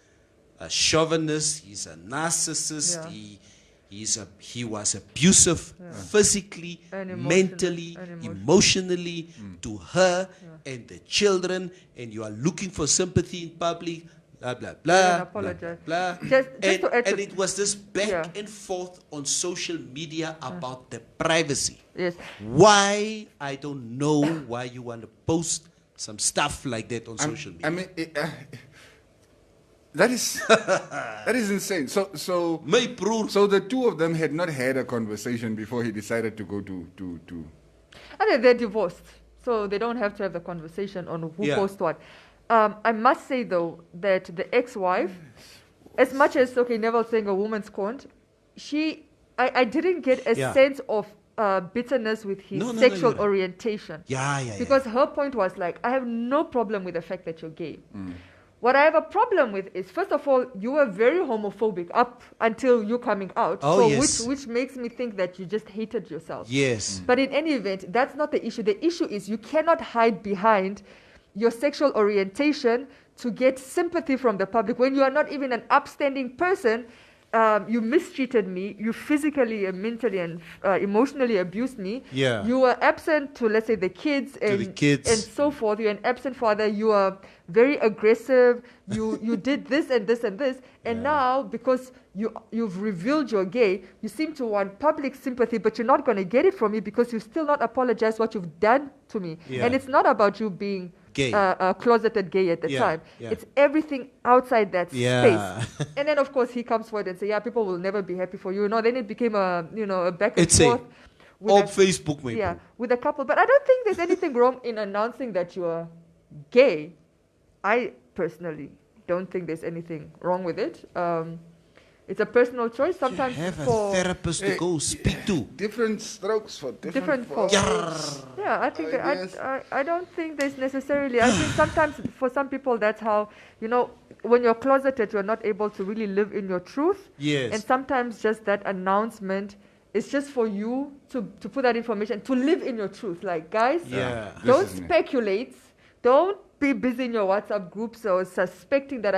a chauvinist, he's a narcissist, he was abusive physically, mentally, emotionally to her and the children, and you are looking for sympathy in public, blah, blah, blah, blah, blah. Just and it was this back and forth on social media about the privacy. Yes. Why? I don't know why you want to post some stuff like that on social media. I mean, that is insane. So the two of them had not had a conversation before he decided to go to. And they're divorced, so they don't have to have the conversation on who posts what. I must say though that the ex-wife, as much as Neville saying a woman scorned, I didn't get a sense of bitterness with his sexual orientation. Because her point was like, I have no problem with the fact that you're gay. What I have a problem with is, first of all, you were very homophobic up until you coming out. Which makes me think that you just hated yourself. Yes. But in any event, that's not the issue. The issue is you cannot hide behind your sexual orientation to get sympathy from the public when you are not even an upstanding person. You mistreated me, you physically and mentally and emotionally abused me. You were absent to, let's say, the kids and so forth. You're an absent father. You are very aggressive. You did this and this and this. And now, because you've revealed you're gay, you seem to want public sympathy, but you're not going to get it from me because you've still not apologized what you've done to me. And it's not about you being gay. Closeted gay at the time. It's everything outside that space. And then, of course, he comes forward and says, people will never be happy for you. Then it became a back and forth Facebook, maybe. Yeah, with a couple. But I don't think there's anything wrong in announcing that you are gay. I personally don't think there's anything wrong with it. It's a personal choice. Sometimes you have a therapist to go speak to. Different strokes for different folks. Yeah, I think I don't think there's necessarily. I think sometimes for some people that's how, when you're closeted, you're not able to really live in your truth. Yes. And sometimes just that announcement is just for you to put that information, to live in your truth. Like, guys, don't speculate. Don't be busy in your WhatsApp groups or suspecting that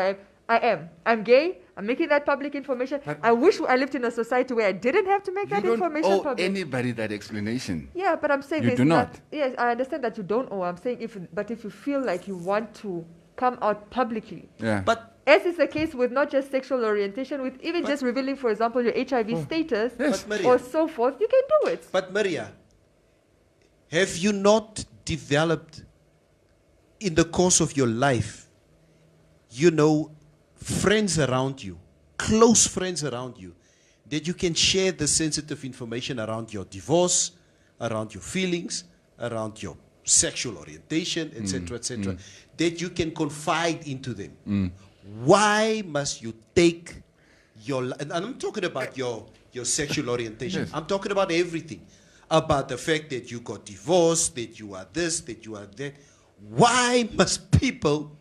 I'm gay. I'm making that public information. But I wish I lived in a society where I didn't have to make that information public. You don't owe anybody that explanation. Yeah, but I'm saying you do not. Yes, I understand that you don't owe. I'm saying if you feel like you want to come out publicly. Yeah. But as is the case with not just sexual orientation, with even just revealing, for example, your HIV status or so forth, you can do it. But Maria, have you not developed in the course of your life, friends around you, close friends around you, that you can share the sensitive information around your divorce, around your feelings, around your sexual orientation, etc., that you can confide into them? Why must you take and I'm talking about your sexual orientation. Yes. I'm talking about everything. About the fact that you got divorced, that you are this, that you are that. Why must people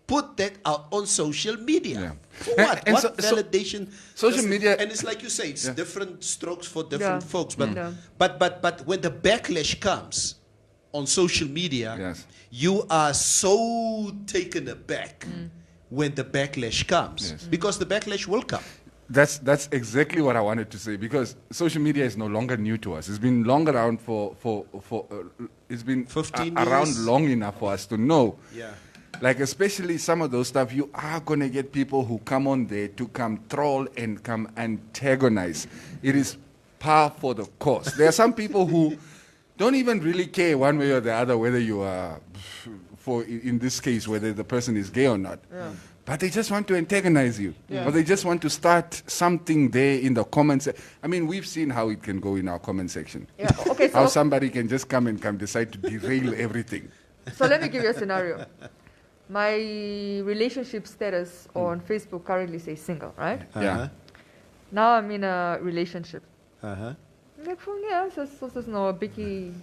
put that out on social media? Yeah. For what? And what validation? Social media. And it's like you say, it's different strokes for different folks. But when the backlash comes on social media, you are so taken aback when the backlash comes. Yes. Because the backlash will come. That's exactly what I wanted to say, because social media is no longer new to us. It's been long around it's been 15 around years. long enough for us to know. Yeah. Like, especially some of those stuff, you are going to get people who come on there to come troll and come antagonize. It is par for the course. There are some people who don't even really care one way or the other whether you are, in this case, whether the person is gay or not. Yeah. But they just want to antagonize you. Yeah. Or they just want to start something there in the comments. I mean, we've seen how it can go in our comment section. Yeah. Okay, how somebody can just come and decide to derail everything. So let me give you a scenario. My relationship status on Facebook currently says single, right? Yeah. Now I'm in a relationship. Uh-huh. So there's no biggie.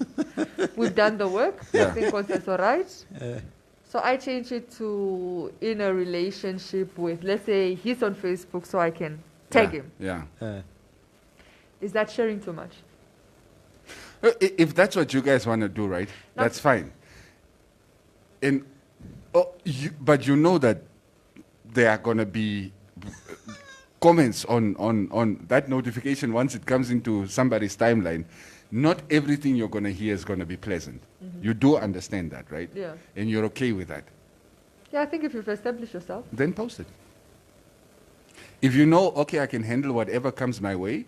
We've done the work. Yeah. I think that's all right. So I change it to in a relationship with, let's say he's on Facebook, so I can tag him. Yeah. Is that sharing too much? If that's what you guys want to do, right? No. That's fine. But you know that there are going to be comments on that notification once it comes into somebody's timeline. Not everything you're going to hear is going to be pleasant. You do understand that, right? Yeah. And you're okay with that. Yeah, I think if you've established yourself. Then post it. If you know, okay, I can handle whatever comes my way,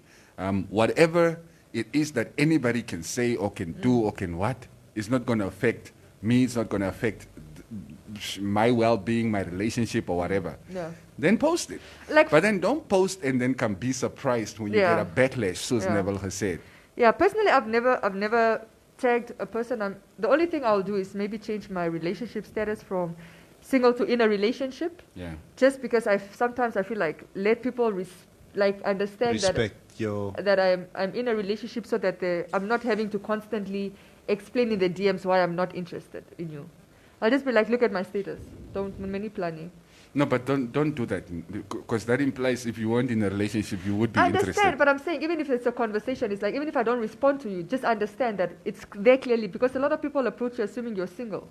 whatever it is that anybody can say or can do or can what, it's not going to affect me, it's not going to affect my well-being, my relationship or whatever. Yeah. Then post it. But then don't post and then come be surprised when you get a backlash, Susan Neville has said. Yeah, personally, I've never tagged a person. The only thing I'll do is maybe change my relationship status from single to in a relationship. Yeah. Just because sometimes I feel like let people understand that I'm in a relationship, so that I'm not having to constantly explain in the DMs why I'm not interested in you. I'll just be like, look at my status. Don't many planning. No, but don't do that, because that implies if you weren't in a relationship, you would be interested. I understand, but I'm saying even if it's a conversation, it's like even if I don't respond to you, just understand that it's there clearly, because a lot of people approach you assuming you're single,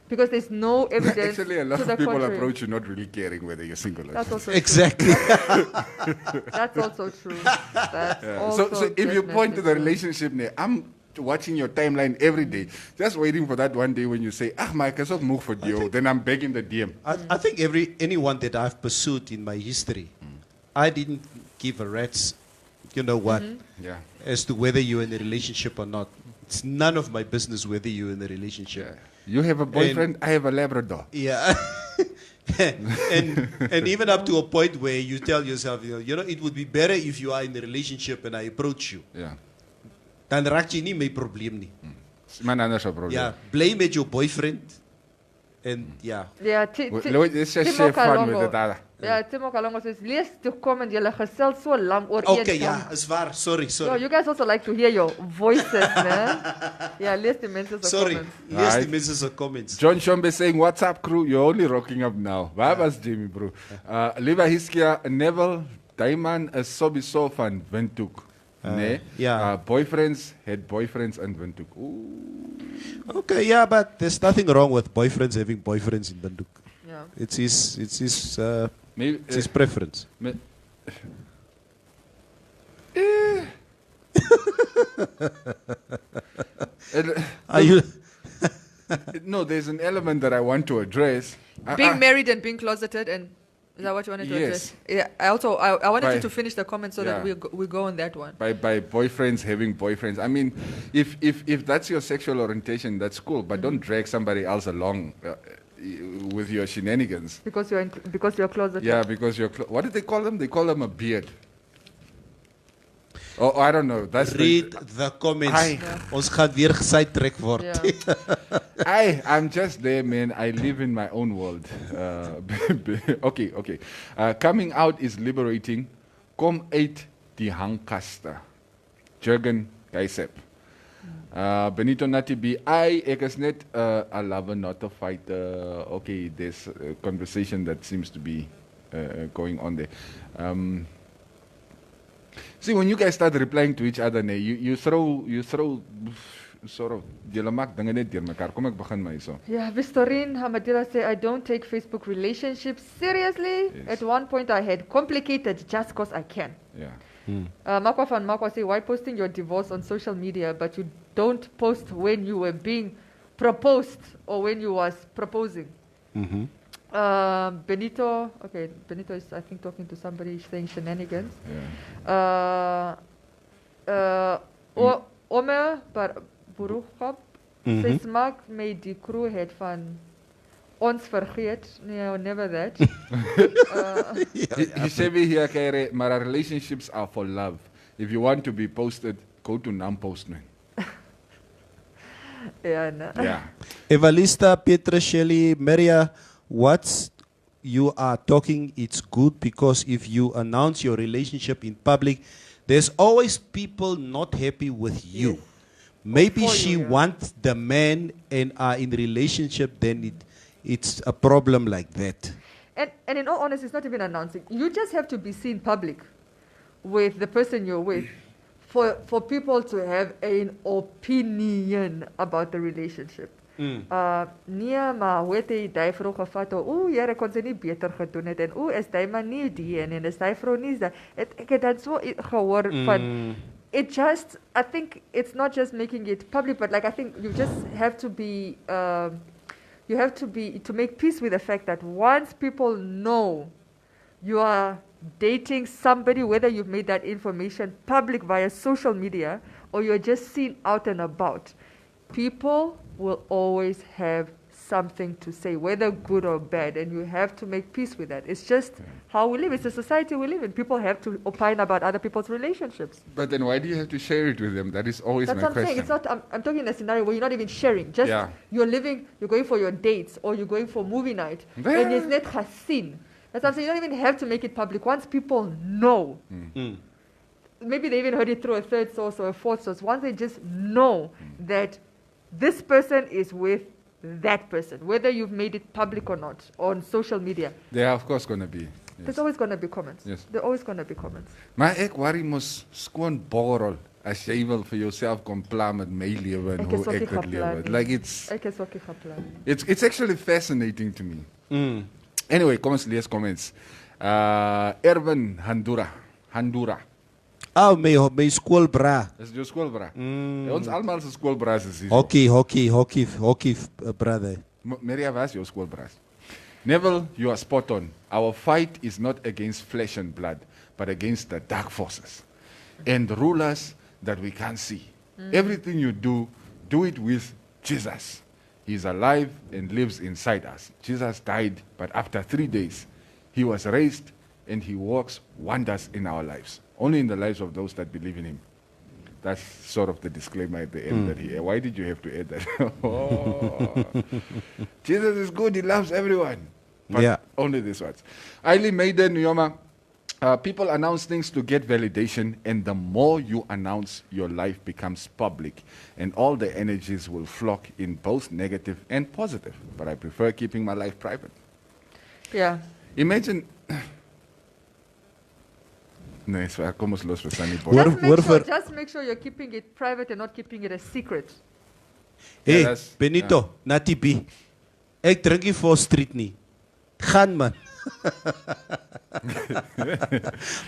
because there's no evidence. Actually, a lot to of the people contrary. approach you not really caring whether you're single or not. That's also Exactly. true. That's also true. That's also So if you point to the true. relationship, I'm watching your timeline every day, just waiting for that one day when you say, Mike, I saw move for you, then I'm begging the DM. I think anyone that I've pursued in my history, I didn't give a rat's, Yeah. as to whether you're in a relationship or not. It's none of my business whether you're in a relationship. Yeah. You have a boyfriend, I have a Labrador. Yeah. and even up to a point where you tell yourself, it would be better if you are in a relationship and I approach you. Yeah. dan raak jy nie my probleem nie. Dis my ander se probleem. Ja, bly met jou boyfriend. En ja. Ja, Dis share fun with the ja, Timo Kalongo says, lees die comment, julle gesels so lang oor Okay, ja, is waar. Sorry. Yo, you guys also like to hear your voices, né? Ja, lees die mense se Sorry, comments. lees die mense se comments. John Shombe saying, "What's up, crew? You're only rocking up now." Waar was Jimmy, bro? Liva Hiskia, Neville, Daiman is sowieso van Windhoek. Nee? Ja. Boyfriends had boyfriends in Windhoek. Okay, yeah, but there's nothing wrong with boyfriends having boyfriends in Bandung. Yeah. It's his Maybe, it's his preference. Are you? No, there's an element that I want to address. Being married and being closeted, and is that what you wanted to address? Yeah. I wanted you to finish the comment so that we go on that one. By boyfriends having boyfriends. I mean, if that's your sexual orientation, that's cool. But don't drag somebody else along with your shenanigans. Because you're closeted. Yeah, because you're. What did they call them? They call them a beard. Oh, I don't know. That's Read the comments. Ons gaan weer gesidetrack word. I'm just there, man. I live in my own world. Okay. Coming out is liberating. Kom uit die hangkaste. Jurgen Gaisep. Benito Natibi. Ek is net a lover, not a fighter. Okay, there's a conversation that seems to be going on there. See, when you guys start replying to each other, you throw sort of julle maak dinge net deur mekaar. Kom ek begin my so. Yeah, Vistorin Hamadila say I don't take Facebook relationships seriously. Yes. At one point I had complicated just because I can. Yeah. Makwa van Makwa say, why posting your divorce on social media but you don't post when you were being proposed or when you was proposing? Benito is I think talking to somebody saying shenanigans. Omer Buruchab says Mark made the crew head van ons vergeet. No, never that. He said here, Kere, maar our relationships are for love. If you want to be posted, go to non-postman. Yeah. Evalista, Petra, Shelley, Maria, what you are talking, it's good because if you announce your relationship in public, there's always people not happy with you. Yes. Maybe she wants the man and are in relationship, then it's a problem like that. And in all honesty, it's not even announcing. You just have to be seen public with the person you're with for people to have an opinion about the relationship. Nee, maar hoe het hy die vrou gevat? Jare kon sy nie beter gedoen het. En is die man nie die en is die vrou nie die. Ek het dat so gehoor van. It just, I think it's not just making it public, but like I think you just have to be, to make peace with the fact that once people know you are dating somebody, whether you've made that information public via social media or you're just seen out and about, people will always have something to say, whether good or bad, and you have to make peace with that. It's just how we live. It's a society we live in. People have to opine about other people's relationships. But then why do you have to share it with them? That is always That's my what I'm question. saying. It's not. I'm talking in a scenario where you're not even sharing. Just you're living. You're going for your dates or you're going for movie night, and it's net gesien. That's what I'm saying. You don't even have to make it public. Once people know, maybe they even heard it through a third source or a fourth source. Once they just know that this person is with that person, whether you've made it public or not on social media. There are of course going to be. Yes. There's always going to be comments. Yes. There are always going to be comments. Maar ek worry mos skoon borrel as jy wil vir jouself kom pla met my lewe en hoe ek dit lewe. Like it's actually fascinating to me. Anyway, kom ons lees comments. Erwin Handura. My skoolbra. Dis jou skoolbra. Ons almal se skoolbras is hier. Hockey, brother. Maria was your skoolbras. Neville, you are spot on. Our fight is not against flesh and blood, but against the dark forces and rulers that we can't see. Everything you do it with Jesus. He's alive and lives inside us. Jesus died, but after 3 days, he was raised and he works wonders in our lives. Only in the lives of those that believe in him. That's sort of the disclaimer at the end that he. Why did you have to add that? Oh. Jesus is good. He loves everyone. But only these ones. Aili Maiden Yoma. People announce things to get validation, and the more you announce, your life becomes public, and all the energies will flock in both negative and positive. But I prefer keeping my life private. Yeah. Imagine. Nee, so kom ons los vir Sunny Boy. Just make sure you're keeping it private and not keeping it a secret. Hey, Benito, Nati B. Ek drink nie voor street nie. Gaan man.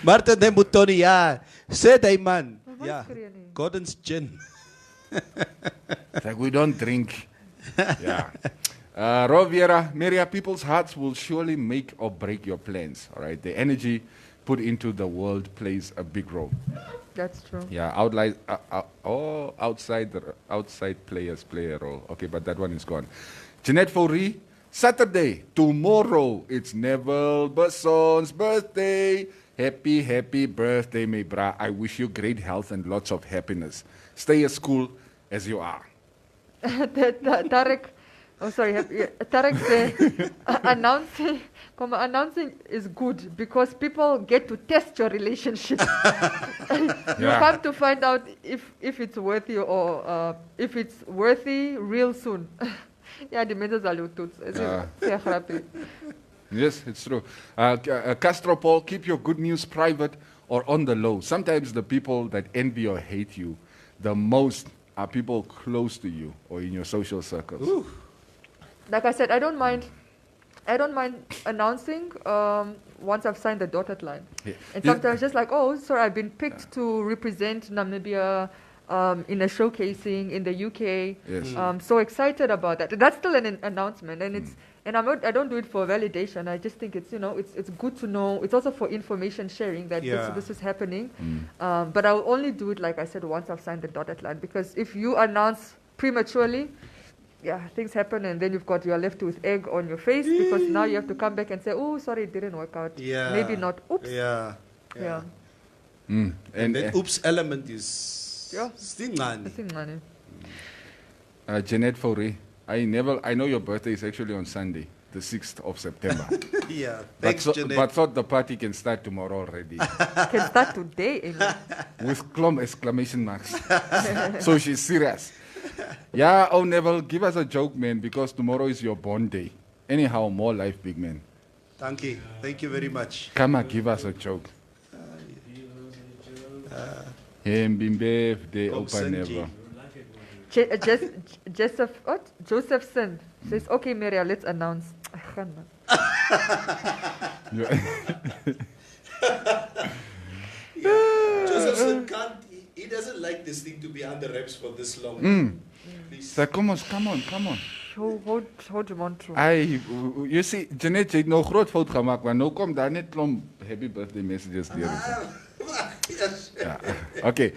Martin de Mutoni, ja. Sê hy man. Ja. Gordon's gin. It's like we don't drink. Yeah. Roviera, Maria, people's hearts will surely make or break your plans. All right. The energy put into the world plays a big role. That's true. Yeah, outside players play a role. Okay, but that one is gone. Jeanette Fourie, Saturday, tomorrow, it's Neville Besson's birthday. Happy birthday, my bra. I wish you great health and lots of happiness. Stay at school as you are. Tarek, Tarek said, announcing is good because people get to test your relationship. You come to find out if it's worthy or if it's worthy real soon. Yeah, the menses are Yes, it's true. Castro Paul, keep your good news private or on the low. Sometimes the people that envy or hate you the most are people close to you or in your social circles. Ooh. Like I said, I don't mind announcing once I've signed the dotted line. Yeah. And sometimes just like, oh, sorry, I've been picked to represent Namibia in a showcasing in the UK. Yes. So excited about that. That's still an announcement, and I don't do it for validation. I just think it's it's good to know. It's also for information sharing that this is happening. But I'll only do it, like I said, once I've signed the dotted line, because if you announce prematurely, things happen, and then you're left with egg on your face because now you have to come back and say, oh, sorry, it didn't work out. Yeah. Maybe not. Oops. Yeah. And that oops element is Stingani. Jeanette Fourie, I know your birthday is actually on Sunday, the 6th of September. Yeah, thanks, Jeanette. But thought the party can start tomorrow already. Can start today, anyway. With clump exclamation marks. So she's serious. Yeah, oh Neville, give us a joke, man, because tomorrow is your born day. Anyhow, more life, big man. Thank you. Thank you very much. Come on, give us a joke. Birthday, open never. Josephson says, okay, Maria, let's announce. Josephson can't. He doesn't like this thing to be under wraps for this long. Please. So come on. Hold him on to. You see, Jeanette het nou groot fout gemaakt, maar nou kom daar net klomp happy birthday messages there. Okay,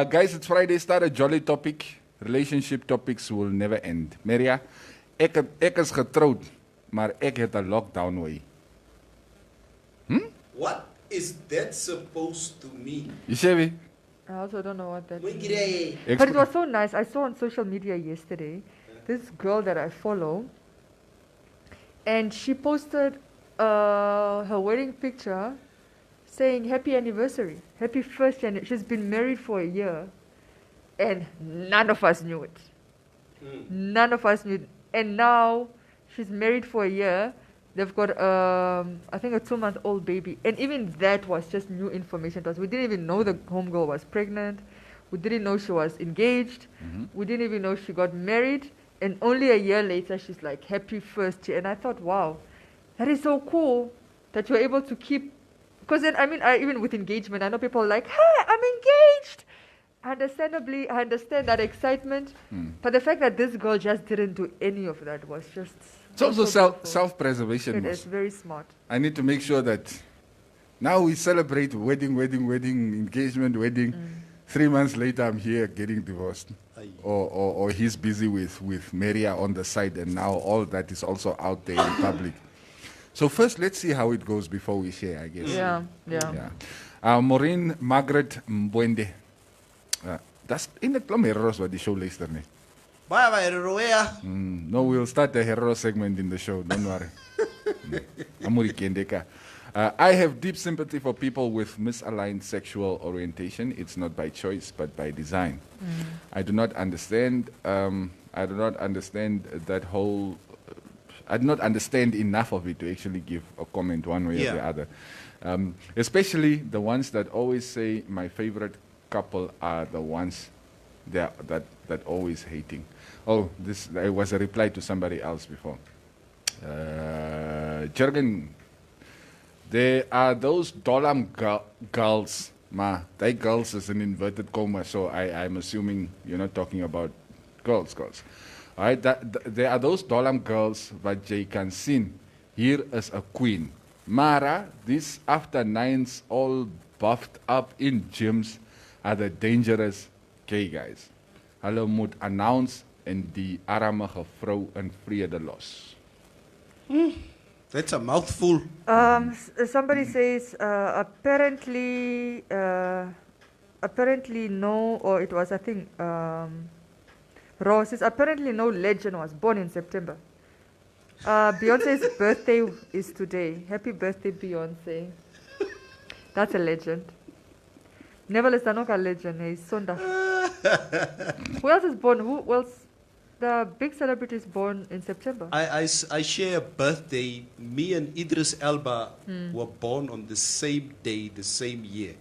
guys, it's Friday. Start a jolly topic. Relationship topics will never end. Maria, ek is getrouwd, maar ek het 'n lockdown way. What is that supposed to mean? You see me? I also don't know what that means. But it was so nice. I saw on social media yesterday this girl that I follow, and she posted her wedding picture saying happy anniversary, happy first anniversary. She's been married for a year, and none of us knew it. None of us knew it. And now she's married for a year. They've got, I think, a 2-month-old baby. And even that was just new information to us. We didn't even know the homegirl was pregnant. We didn't know she was engaged. We didn't even know she got married. And only a year later, she's like, happy first year. And I thought, wow, that is so cool that you're able to keep. Because then, even with engagement, I know people are like, hey, I'm engaged. Understandably, I understand that excitement. But the fact that this girl just didn't do any of that was just... It's also self-preservation. It is very smart. I need to make sure that now we celebrate wedding, engagement, wedding. 3 months later, I'm here getting divorced. Or he's busy with Maria on the side, and now all that is also out there in public. So first, let's see how it goes before we share, I guess. Yeah. Maureen Margaret Mbwende. That's in the klom heroes wat die show luister nie. Baie baie roya. No, we'll start the hero segment in the show. Don't worry. Amuri Kendeka. I have deep sympathy for people with misaligned sexual orientation. It's not by choice, but by design. I do not understand. I do not understand that whole. I do not understand enough of it to actually give a comment one way or the other. Especially the ones that always say my favorite couple are the ones that always hating. Oh, this was a reply to somebody else before. Jurgen, there are those Dolam girls. They girls is an inverted comma, so I'm assuming you're not talking about girls. All right, there are those Dolam girls that jy can see. Here is a queen. Mara, these after nines all buffed up in gyms are the dangerous gay guys. Hulle moet announce en die armige vrou in vrede los. That's a mouthful. Somebody says apparently no, or it was I think Rose says apparently no legend was born in September. Beyonce's birthday is today. Happy birthday, Beyonce. That's a legend. Neville is not a legend. He's Sonda. Who else is born? Who else? The big celebrity is born in September. I share a birthday. Me and Idris Elba were born on the same day, the same year.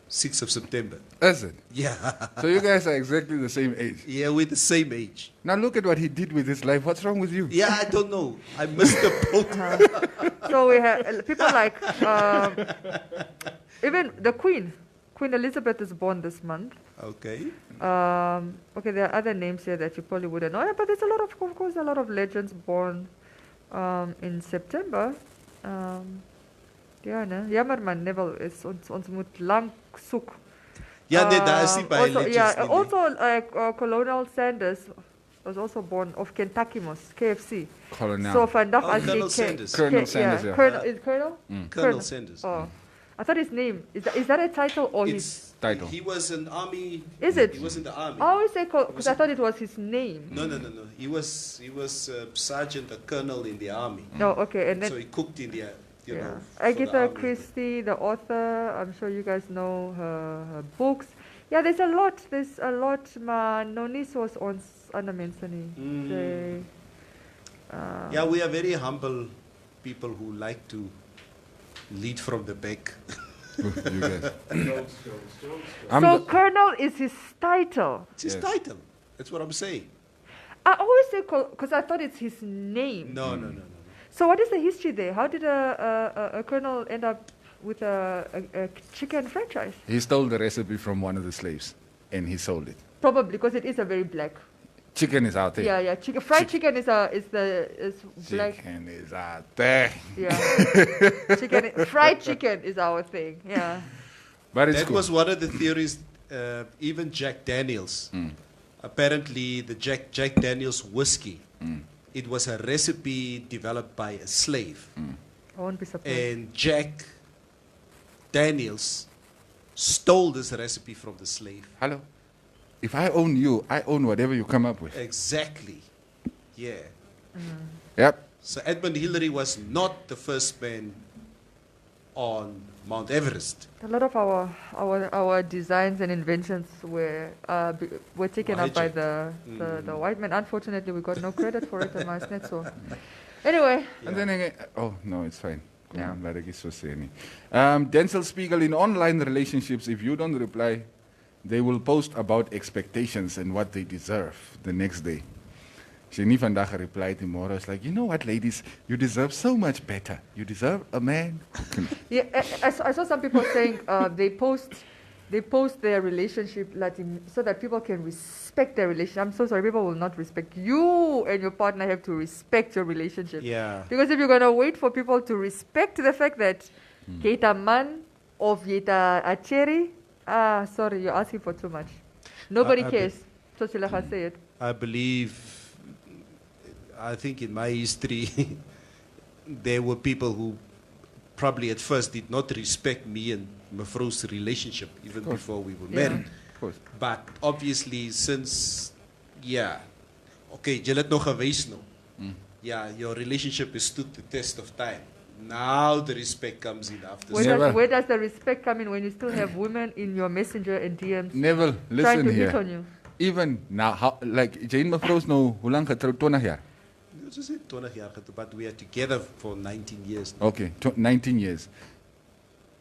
6th of September. Is it? Yeah. So you guys are exactly the same age. Yeah, we're the same age. Now look at what he did with his life. What's wrong with you? Yeah, I don't know. I missed the boat. So we have people like even the Queen. Queen Elizabeth is born this month. Okay. Okay, there are other names here that you probably wouldn't know. Yeah, but there's a lot of legends born in September. Ja, ne? Jammer man, Neville is ons moet lang soek. Ja, nee, daar is nie baie also, legends yeah, nie. also Colonel Sanders was also born of Kentucky KFC. Colonel. So vandag as Colonel Sanders. Colonel Sanders, yeah. Colonel, is Colonel? Colonel Sanders. Oh. I thought his name. Is that a title or his title? He was an army. Is it? He was in the army. I always say because I thought it was his name. No. He was sergeant, a colonel in the army. Oh, okay. And then So he cooked in the, you know. for the Agatha army. Christie, the author. I'm sure you guys know her books. Yeah, there's a lot. Ma Nonis was on Anna Mensani. Yeah, we are very humble people who like to lead from the back. You guys. So Colonel is his title. It's his title. That's what I'm saying. I always say because I thought it's his name. No. So what is the history there? How did a colonel end up with a chicken franchise? He stole the recipe from one of the slaves, and he sold it. Probably because it is a very black. Chicken is out there. Yeah. Fried chicken is black. Chicken is out there. Yeah. Fried chicken is our thing. Yeah. But it's That cool. was one of the theories. Even Jack Daniels. Apparently, the Jack Daniels whiskey. It was a recipe developed by a slave. I won't be surprised. And Jack Daniels stole this recipe from the slave. Hello. If I own you, I own whatever you come up with. Exactly. Yeah. Yep. So Edmund Hillary was not the first man on Mount Everest. A lot of our designs and inventions were taken up by the white man. Unfortunately, we got no credit for it, and my net so. Anyway. And then again, oh no, it's fine. Yeah. Denzel Spiegel, in online relationships, if you don't reply, they will post about expectations and what they deserve the next day. She nie vandag replied tomorrow. It's like, you know what, ladies, you deserve so much better. You deserve a man. Yeah, I saw some people saying they post their relationship so that people can respect their relationship. I'm so sorry, people will not respect you, and your partner have to respect your relationship. Yeah. Because if you're gonna wait for people to respect the fact that Keita man of Yeta a cherry, sorry, you're asking for too much. Nobody cares. So say it. I think in my history, there were people who probably at first did not respect me and Mevrouw's relationship, even before we were married. course. But obviously, since, okay, jy het nog gewys nou. Yeah, your relationship has stood the test of time. Now the respect comes in after. Where does the respect come in when you still have women in your messenger and DMs Neville, listen trying to here. hit on you? Even now, like Jane Mevrouws nou, hoe lang getroud? 20 jaar? You just said 20 jaar, but we are together for 19 years now. Okay, 19 years.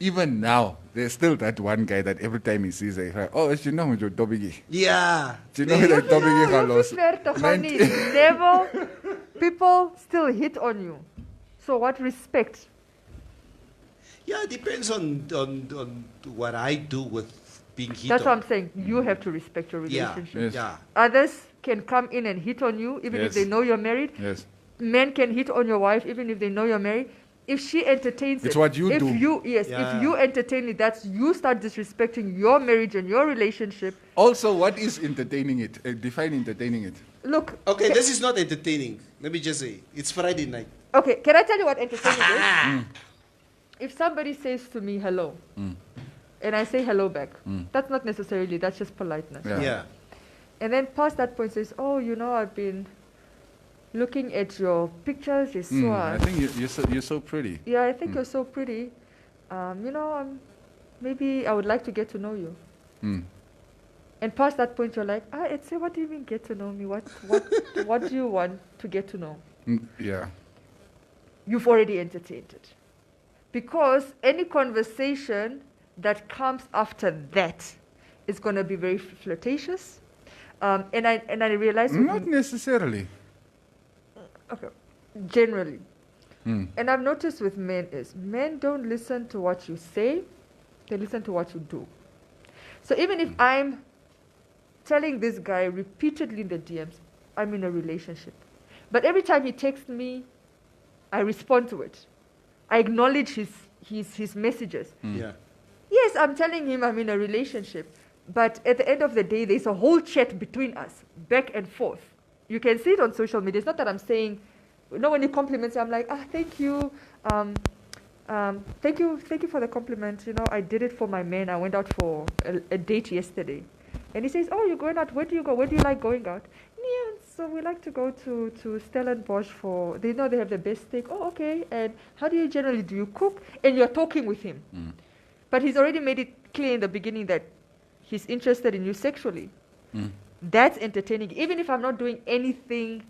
Even now, there's still that one guy that every time he sees a oh, as you know, you're Dobigi. Yeah. Do you know that Dobigi Halos? Never. People still hit on you. So what respect? Yeah, it depends on what I do with being hit That's on. what I'm saying. You have to respect your relationship. Yes. Yeah. Others can come in and hit on you even if they know you're married. Yes. Men can hit on your wife even if they know you're married. If she entertains It's it, what you do. If you entertain it, that's you start disrespecting your marriage and your relationship. Also, what is entertaining it? Define entertaining it. Look. Okay, this is not entertaining. Let me just say, it's Friday night. Okay, can I tell you what entertaining is? If somebody says to me hello, and I say hello back, that's not necessarily, that's just politeness. Yeah. And then past that point says, oh, you know, I've been looking at your pictures. I think you're so pretty. Yeah, I think you're so pretty. You know, maybe I would like to get to know you. And past that point, you're like, say, what do you mean get to know me? What do you want to get to know? Yeah. You've already entertained it. Because any conversation that comes after that is going to be very flirtatious. And I realize... Not necessarily. Okay, generally. And I've noticed with men is men don't listen to what you say, they listen to what you do. So even if I'm telling this guy repeatedly in the DMs, I'm in a relationship. But every time he texts me, I respond to it. I acknowledge his messages. Yeah. Yes, I'm telling him I'm in a relationship. But at the end of the day, there's a whole chat between us, back and forth. You can see it on social media. It's not that I'm saying, you know, when you compliment me, I'm like, thank you. Thank you for the compliment. You know, I did it for my man. I went out for a date yesterday. And he says, oh, you're going out. Where do you go? Where do you like going out? Yeah, so we like to go to Stellenbosch for, they know they have the best steak. Oh, okay. And how do you generally, do you cook? And you're talking with him. But he's already made it clear in the beginning that he's interested in you sexually. That's entertaining. Even if I'm not doing anything,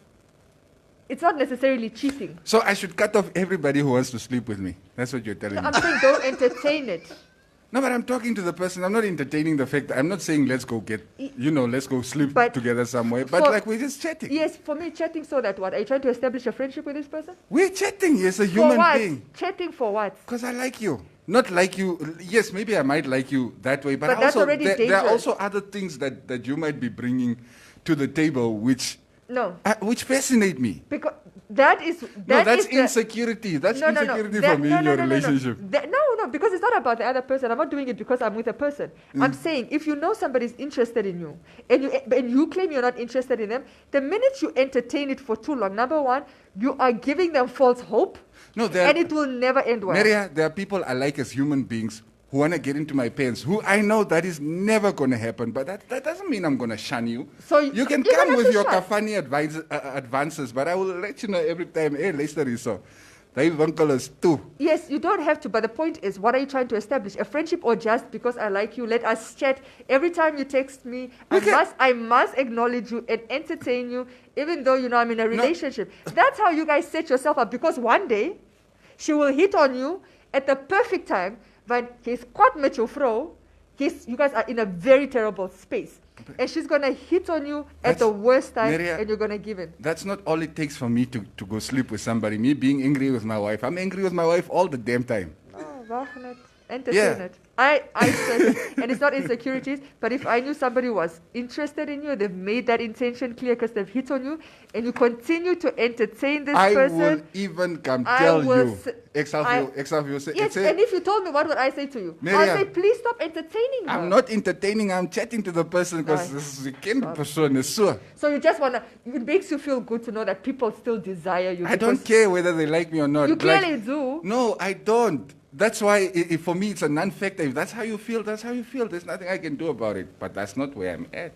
it's not necessarily cheating. So I should cut off everybody who wants to sleep with me. That's what you're telling me. I'm saying don't entertain it. No, but I'm talking to the person. I'm not entertaining the fact. I'm not saying let's go let's go sleep together somewhere. But like we're just chatting. Yes, for me, chatting so that what? Are you trying to establish a friendship with this person? We're chatting. Yes, a human being. Chatting for what? Because I like you. Not like you. Yes, maybe I might like you that way. But that's also, already dangerous. there are also other things that you might be bringing to the table which fascinate me. Because that's insecurity. That's insecurity for me in your relationship. No, because it's not about the other person. I'm not doing it because I'm with a person. I'm saying if you know somebody's interested in you and you claim you're not interested in them, the minute you entertain it for too long, number one, you are giving them false hope. And it will never end well. Maria, there are people I like as human beings who want to get into my pants, who I know that is never going to happen, but that doesn't mean I'm going to shun you. So you can come with your kafani advances, but I will let you know every time, hey, luister hier so. They uncle is too. Yes, you don't have to, but the point is, what are you trying to establish? A friendship, or just because I like you, let us chat. Every time you text me, I must acknowledge you and entertain you, even though you know I'm in a relationship. That's how you guys set yourself up, because one day, she will hit on you at the perfect time, but he's caught met your vrouw. You guys are in a very terrible space. And she's going to hit on you at the worst time, Maria, and you're going to give in. That's not all it takes for me to go sleep with somebody. Me being angry with my wife. I'm angry with my wife all the damn time. Oh, wacht net. Entertain it. I said, and it's not insecurities, but if I knew somebody was interested in you, they've made that intention clear because they've hit on you, and you continue to entertain this person. I will even tell you. Yes, and if you told me, what would I say to you? I'll say, please stop entertaining her. I'm not entertaining, I'm chatting to the person because this is a kind person. So you just want to, it makes you feel good to know that people still desire you. I don't care whether they like me or not. You clearly do. No, I don't. That's why, for me, it's a non-factor. if that's how you feel, that's how you feel. There's nothing I can do about it. But that's not where I'm at.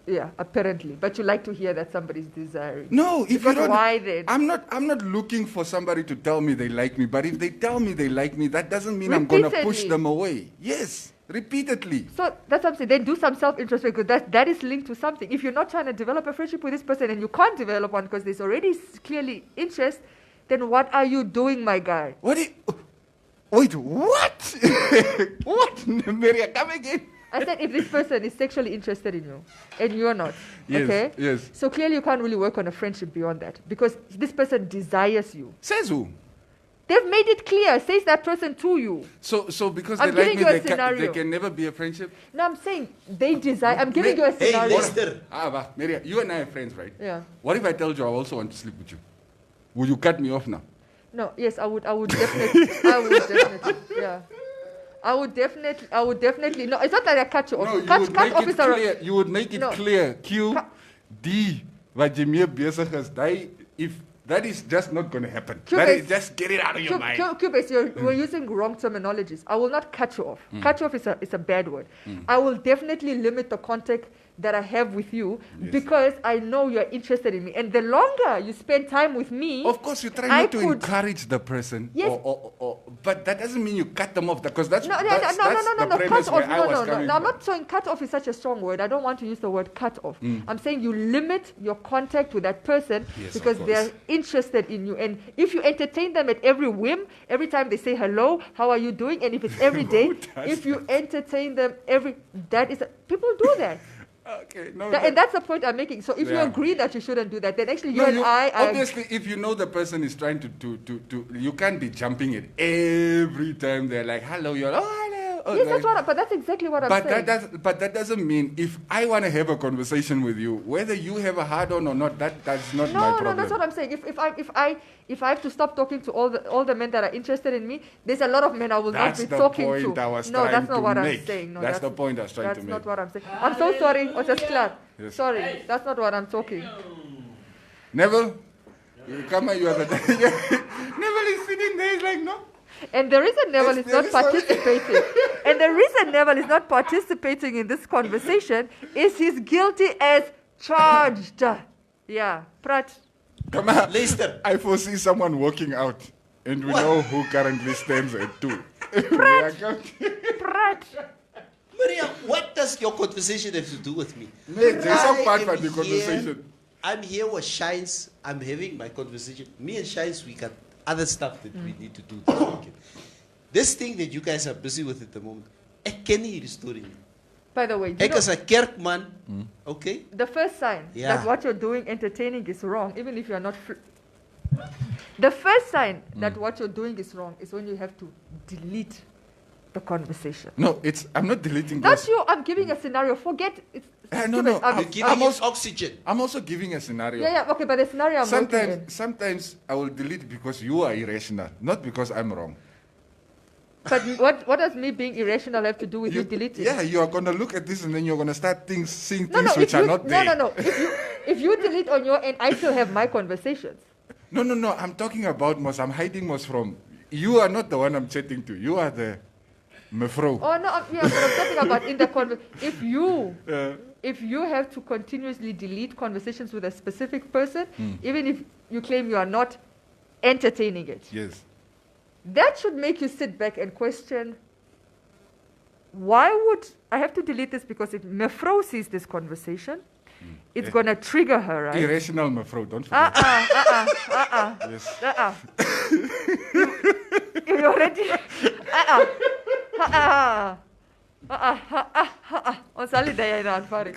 Yeah, apparently. But you like to hear that somebody's desiring. No, if you don't, why then? I'm not looking for somebody to tell me they like me. But if they tell me they like me, that doesn't mean I'm going to push them away. Yes, repeatedly. So that's what I'm saying. Then do some self-interest because that is linked to something. If you're not trying to develop a friendship with this person and you can't develop one because there's already clearly interest, then what are you doing, my guy? Wait, what? What? Maria, come again. I said if this person is sexually interested in you and you're not, yes, okay? Yes. So clearly you can't really work on a friendship beyond that because this person desires you. Says who? They've made it clear, says that person to you. So because I'm they like me, they can never be a friendship? No, I'm saying they desire. I'm giving you a scenario. Hey, Lester. Maria, you and I are friends, right? Yeah. What if I told you I also want to sleep with you? Would you cut me off now? No, yes, I would definitely. Yeah. I would definitely. No, it's not like I cut you off. No, cut off is clear. You would make it clear. If that is just not going to happen. Just get it out of your mind. Cubase, we're using wrong terminologies. I will not cut you off. Cut you off is a bad word. I will definitely limit the contact that I have with you because I know you're interested in me. And the longer you spend time with me... Of course, you try not to encourage the person. Yes. But that doesn't mean you cut them off because that's the cut premise off. where I was coming No, I'm not saying cut off is such a strong word. I don't want to use the word cut off. I'm saying you limit your contact with that person because they're interested in you. And if you entertain them at every whim, every time they say hello, how are you doing? And if it's every day, if you entertain them people do that. Okay, no. And that's the point I'm making. So if you agree that you shouldn't do that, then actually I obviously if you know the person is trying to you can't be jumping it every time they're like hello, you're like, oh hello. Yes, but that's exactly what I'm saying. But that doesn't mean if I want to have a conversation with you, whether you have a hard on or not, that's not my problem. No, that's what I'm saying. If I have to stop talking to all the men that are interested in me, there's a lot of men I will not be talking to. No, that's not what I'm saying. No, that's the point I was trying to make. That's not what I'm saying. I'm so sorry. Yes. Sorry, that's not what I'm talking. Neville, you come here, you are the Neville is sitting there, he's like, no. And the reason Neville is not participating in this conversation is he's guilty as charged. Yeah, Prat. Come on, Lester. I foresee someone walking out, and we know who currently stands at 2. Prat. Maria, what does your conversation have to do with me? There's some part of the conversation. I'm here with Shines. I'm having my conversation. Me and Shines, we got other stuff that we need to do this weekend. This thing that you guys are busy with at the moment, I can't hear the story. By the way, ek as 'n kerkman, okay? The first sign that what you're doing entertaining is wrong, even if you're not... The first sign that what you're doing is wrong is when you have to delete the conversation. No, I'm not deleting That's this. you. I'm giving a scenario. Forget it. No. I'm giving you oxygen. I'm also giving a scenario. Yeah, okay, but the scenario I'm working in. Sometimes I will delete because you are irrational, not because I'm wrong. But what does me being irrational have to do with you deleting? Yeah, you are going to look at this and then you're going to start seeing things which are not there. No. If you delete on your end, I still have my conversations. No. I'm talking about Mos. I'm hiding Mos from. You are not the one I'm chatting to. You are the mevrouw. Oh, no, but I'm talking about in the conversation. If you have to continuously delete conversations with a specific person, even if you claim you are not entertaining it. Yes. That should make you sit back and question, why would I have to delete this? Because if mevrouw sees this conversation, it's going to trigger her, right? Irrational mevrouw, don't forget. Yes. You already... Ons sal nie daai aanvaar nie.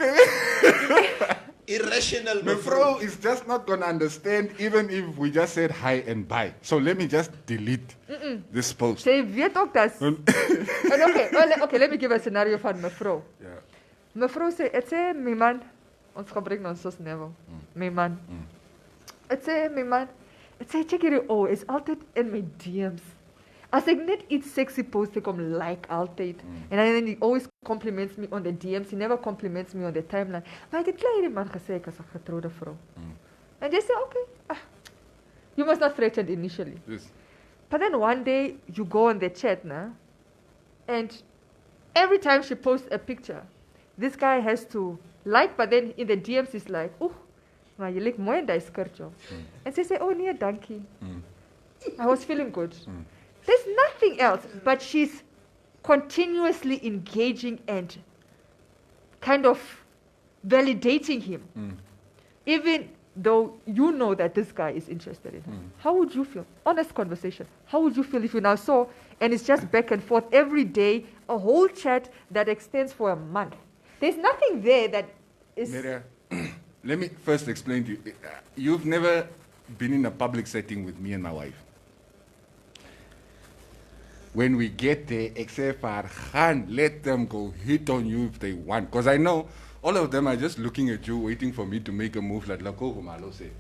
Irrational mevrouw is just not going to understand even if we just said hi and bye. So let me just delete this post. Sy weet ook dat... Okay, let me give a scenario van mevrouw. Yeah. Mevrouw sê, het sê my man, ons gebruik nou soos Neville, my man. Het sê my man, het sê check hierdie is altyd in my DM's. As ek net iets sexy post, ek hom like altyd. And then he always compliments me on the DMs. He never compliments me on the timeline. Maar ek het klaar hierdie man gesê ek is 'n getroude vrou. And they say, okay, you must not threaten initially. Yes. But then one day, you go on the chat, nah? And every time she posts a picture, this guy has to like, but then in the DMs he's like, oh, maar je lijkt mooi in die skirt, joh. And she say, oh, nee, dankie. I was feeling good. There's nothing else, but she's continuously engaging and kind of validating him. Even though you know that this guy is interested in her. How would you feel? Honest conversation. How would you feel if you now saw, and it's just back and forth every day, a whole chat that extends for a month? There's nothing there that is... Maria, let me first explain to you. You've never been in a public setting with me and my wife. When we get there, except for Han, let them go hit on you if they want. Because I know all of them are just looking at you, waiting for me to make a move like go, say.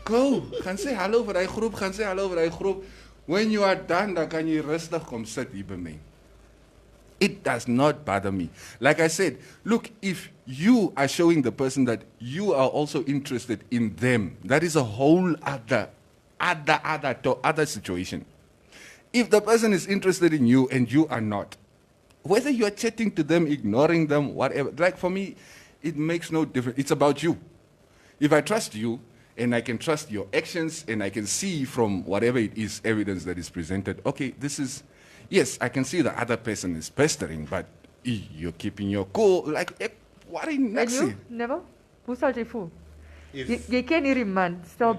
Go, gaan say hello vir die groep, gaan say hello vir die groep. When you are done, dan kan jy rustig kom sit hier by my. It does not bother me. Like I said, look, if you are showing the person that you are also interested in them, that is a whole other situation. If the person is interested in you and you are not, whether you are chatting to them, ignoring them, whatever, like for me, it makes no difference. It's about you. If I trust you and I can trust your actions and I can see from whatever it is, evidence that is presented, okay, this is, yes, I can see the other person is pestering, but you're keeping your cool. Like, what in next? And you, Neville? Hoe sal jy voel? Jy ken hierdie man, stel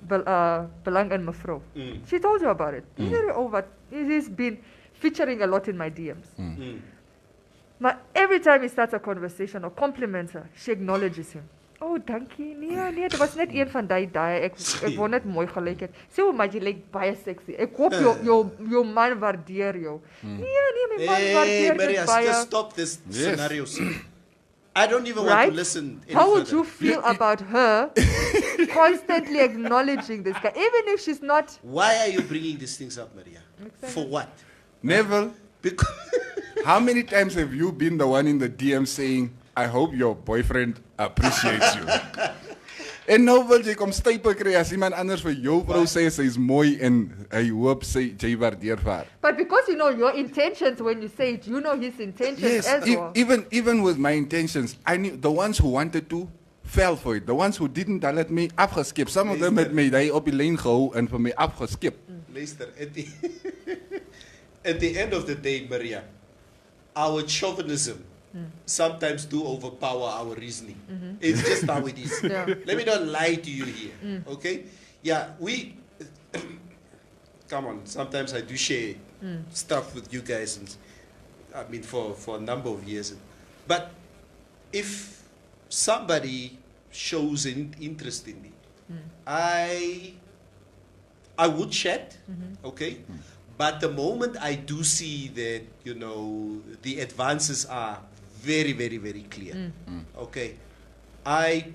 belang in mevrou. She told you about it. He's been featuring a lot in my DMs. But every time he starts a conversation or compliments her, she acknowledges him. Oh, dankie. Nee, dit was net een van die daai. Ek wou net mooi gelyk het. Sê hoe maar jy lyk baie sexy. Ek hoop jou man waardeer jou. Nee, my man waardeer Maria, baie. just stop this scenario. I don't even want to listen any How would further. you feel about her constantly acknowledging this guy, even if she's not? Why are you bringing these things up, Maria? For what? Neville, Because how many times have you been the one in the DM saying, I hope your boyfriend appreciates you? En nou wil jy kom stype kry as iemand anders vir jou vrou sê sy is mooi en hy hoop sy jy waardeer vir haar. But because you know your intentions when you say it, you know his intentions as well. Even with my intentions, I knew the ones who wanted to fell for it. The ones who didn't, hulle het my afgeskip. Some of them het my daai op die lyn gehou en vir my afgeskip. Luister, at the end of the day, Maria, our chauvinism sometimes do overpower our reasoning. It's just how it is. Yeah. Let me not lie to you here, okay? Yeah, we, come on, sometimes I do share stuff with you guys, and I mean for a number of years. But if somebody shows an interest in me, I would chat, okay? But the moment I do see that, you know, the advances are very, very, very clear, okay, I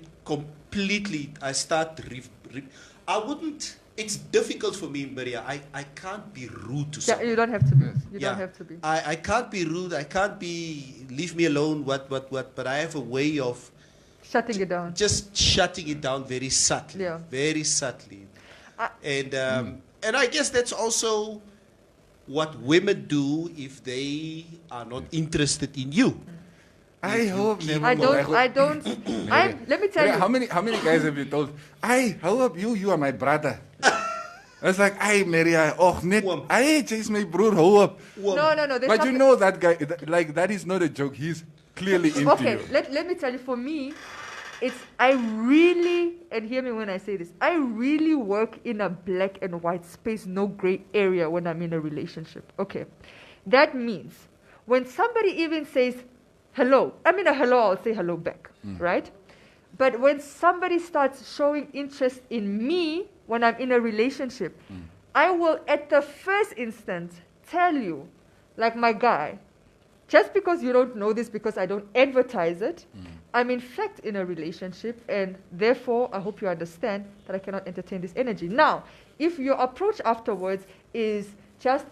start, I wouldn't, it's difficult for me, Maria, I can't be rude to someone. Yeah, you don't have to be. You don't have to be. I can't be rude, I can't be, leave me alone, what, but I have a way of Shutting it down. just shutting it down very subtly, Yeah. very subtly. And I guess that's also what women do if they are not interested in you. I hope never. I don't. Let me tell you. How many guys have you told? I hope you are my brother. It's like, ay, Maria, oh, net, ay, jy's my broer, hou op. No. But you know that guy, like, that is not a joke. He's clearly into Okay, you. let me tell you, for me, I really, and hear me when I say this, I really work in a black and white space, no gray area when I'm in a relationship. Okay. That means when somebody even says hello, I mean a hello, I'll say hello back, right? But when somebody starts showing interest in me when I'm in a relationship, I will at the first instance tell you, like my guy, just because you don't know this, because I don't advertise it, I'm in fact in a relationship, and therefore I hope you understand that I cannot entertain this energy. Now, if your approach afterwards is just,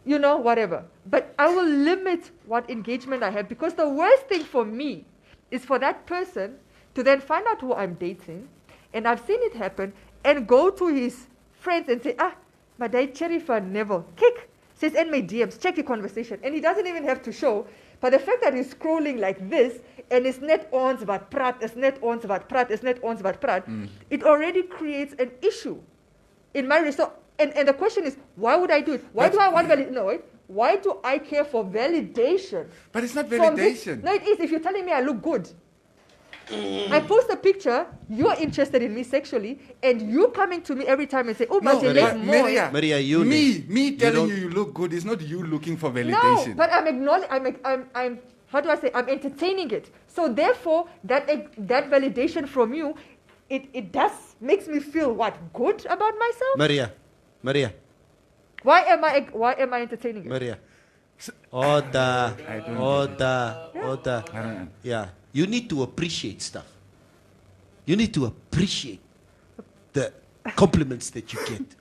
you know, whatever, but I will limit what engagement I have, because the worst thing for me is for that person to then find out who I'm dating, and I've seen it happen, and go to his friends and say, but they cherry for Neville. Kick. says in my DMs, check your conversation. And he doesn't even have to show. But the fact that he's scrolling like this, and it's net ons wat praat, it's net ons wat praat, it's net ons wat praat, it already creates an issue in my result. And the question is, why would I do it? Why do I want validation? No, wait. Why do I care for validation? But it's not validation. No, it is. If you're telling me I look good, I post a picture, you're interested in me sexually, and you coming to me every time and say, oh, but you look more. Maria, me telling you look good is not you looking for validation. No, but I'm acknowledging, I'm how do I say, I'm entertaining it. So therefore, that validation from you, it does, makes me feel what, good about myself? Maria. Why am I entertaining it? Maria. Order. Yeah. You need to appreciate stuff. You need to appreciate the compliments that you get.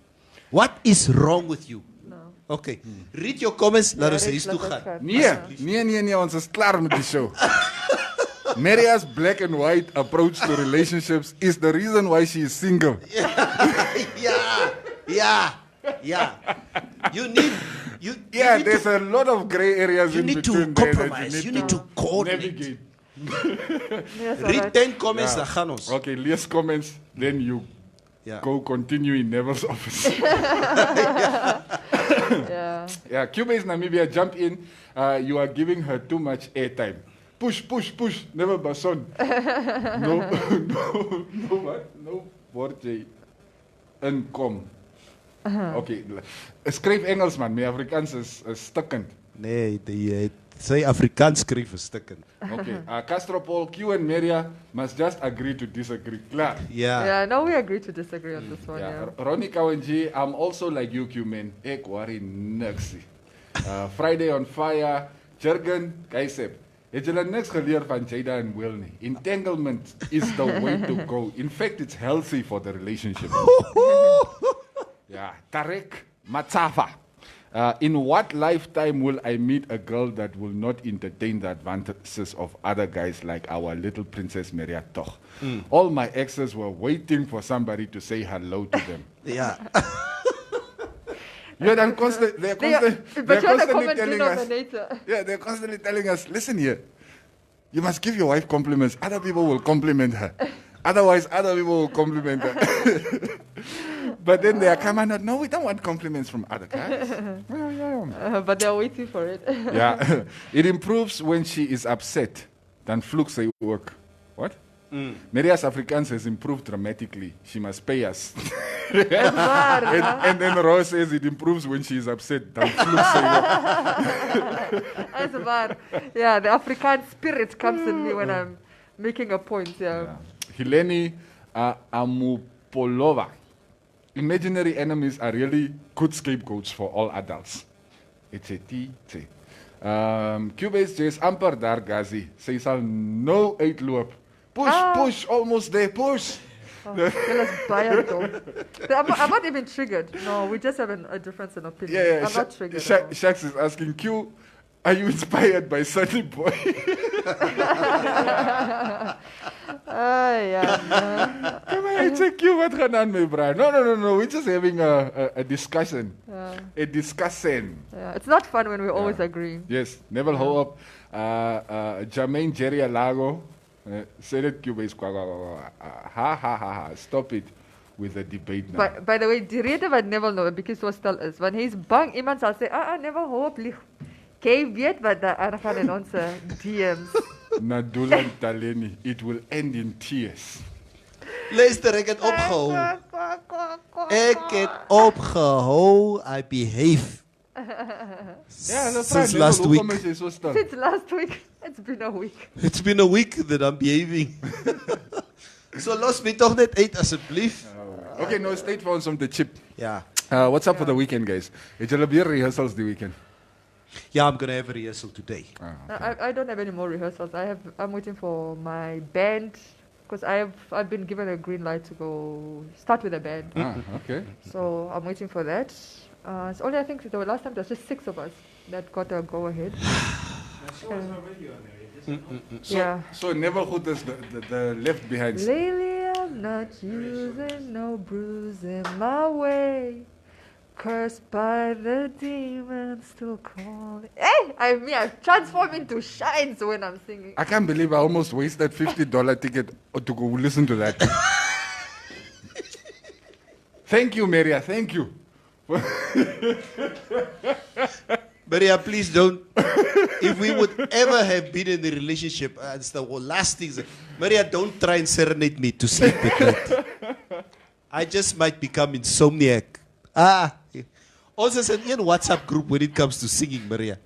What is wrong with you? No. Okay. Read your comments. Laat ons eens toe gaan. Nee, ons is klaar met die show. Maria's black and white approach to relationships is the reason why she is single. Yeah. You need. There's a lot of gray areas in between. You need to compromise. You need to coordinate. Read 10 comments, dan gaan ons. Okay, lees comments, then you go continue in Neville's office. Yeah, Cubase Namibia, jump in. You are giving her too much airtime. Push, never bason. No, what? No, woordje. Inkom. Okay, skryf Engels man, my Afrikaans is stikkend. Nee, sy Afrikaans skryf is stikkend. Okay, Castro Paul, Q and Maria must just agree to disagree. Klaar. Yeah, no, we agree to disagree on this one. Ronnie Kawenji, I'm also like you, Q man. Ek worry niks. Friday on fire. Jurgen, Kaisep. Het julle niks geleer van Jada en Will nie? Entanglement is the way to go. In fact, it's healthy for the relationship. Tarek Matsafa. In what lifetime will I meet a girl that will not entertain the advantages of other guys like our little princess Maria Toch? All my exes were waiting for somebody to say hello to them. Yeah. They're constantly telling us. They're constantly telling us, listen here, you must give your wife compliments. Other people will compliment her. Otherwise, other people will compliment her. But then they are coming out, no, we don't want compliments from other guys. But they're waiting for it. It improves when she is upset. Dan vloek sy ook. What? Maria's Afrikaans has improved dramatically. She must pay us. and then Rose says it improves when she is upset. Dan vloek sy ook. That's waar. Yeah, the African spirit comes in me when I'm making a point. Heleni Amupolova. Imaginary enemies are really good scapegoats for all adults. It's a T. Cubase says, amper daar Gazi. Sy sal no uitloop. Push, almost there, push. I'm not even triggered. No, we just have a difference in opinion. I'm not triggered. Shax is asking, Q, are you inspired by Sunny Boy? Come on, it's a Q, wat gaan aan my bra? No, we're just having a discussion. A discussion. It's not fun when we always agree. Yes, Neville Hope, Jermaine Jerry Alago, said it Q is ha. Stop it with the debate now. By the way, die rede wat Neville nou 'n bietjie so stil is, want hy's bang iemand sal sê, Neville Hope lieg. Jy weet wat daar aangaan in ons DMs. Nadula Taleni, it will end in tears. Luister, ek het opgehou. I behave. Since last week. Since last week. It's been a week. It's been a week that I'm behaving. So los my toch net uit asseblief. Okay, no, state vir ons om te chip. Yeah. What's up for the weekend, guys? Het julle weer rehearsals die weekend? Yeah, I'm going to have a rehearsal today. I don't have any more rehearsals. I'm waiting for my band because I've been given a green light to go start with a band. Okay. So I'm waiting for that. It's only, I think, the last time there was just 6 of us that got a go ahead. So Neighborhood is the left behind. Lately I'm not using no bruise in my way. Cursed by the demons to call. Hey, I've transformed into shines when I'm singing. I can't believe I almost wasted $50 ticket to go listen to that. Thank you, Maria. Thank you. Maria, please don't. If we would ever have been in a relationship, it's the last thing. Maria, don't try and serenade me to sleep at night. I just might become insomniac. Also, it's an WhatsApp group when it comes to singing, Maria.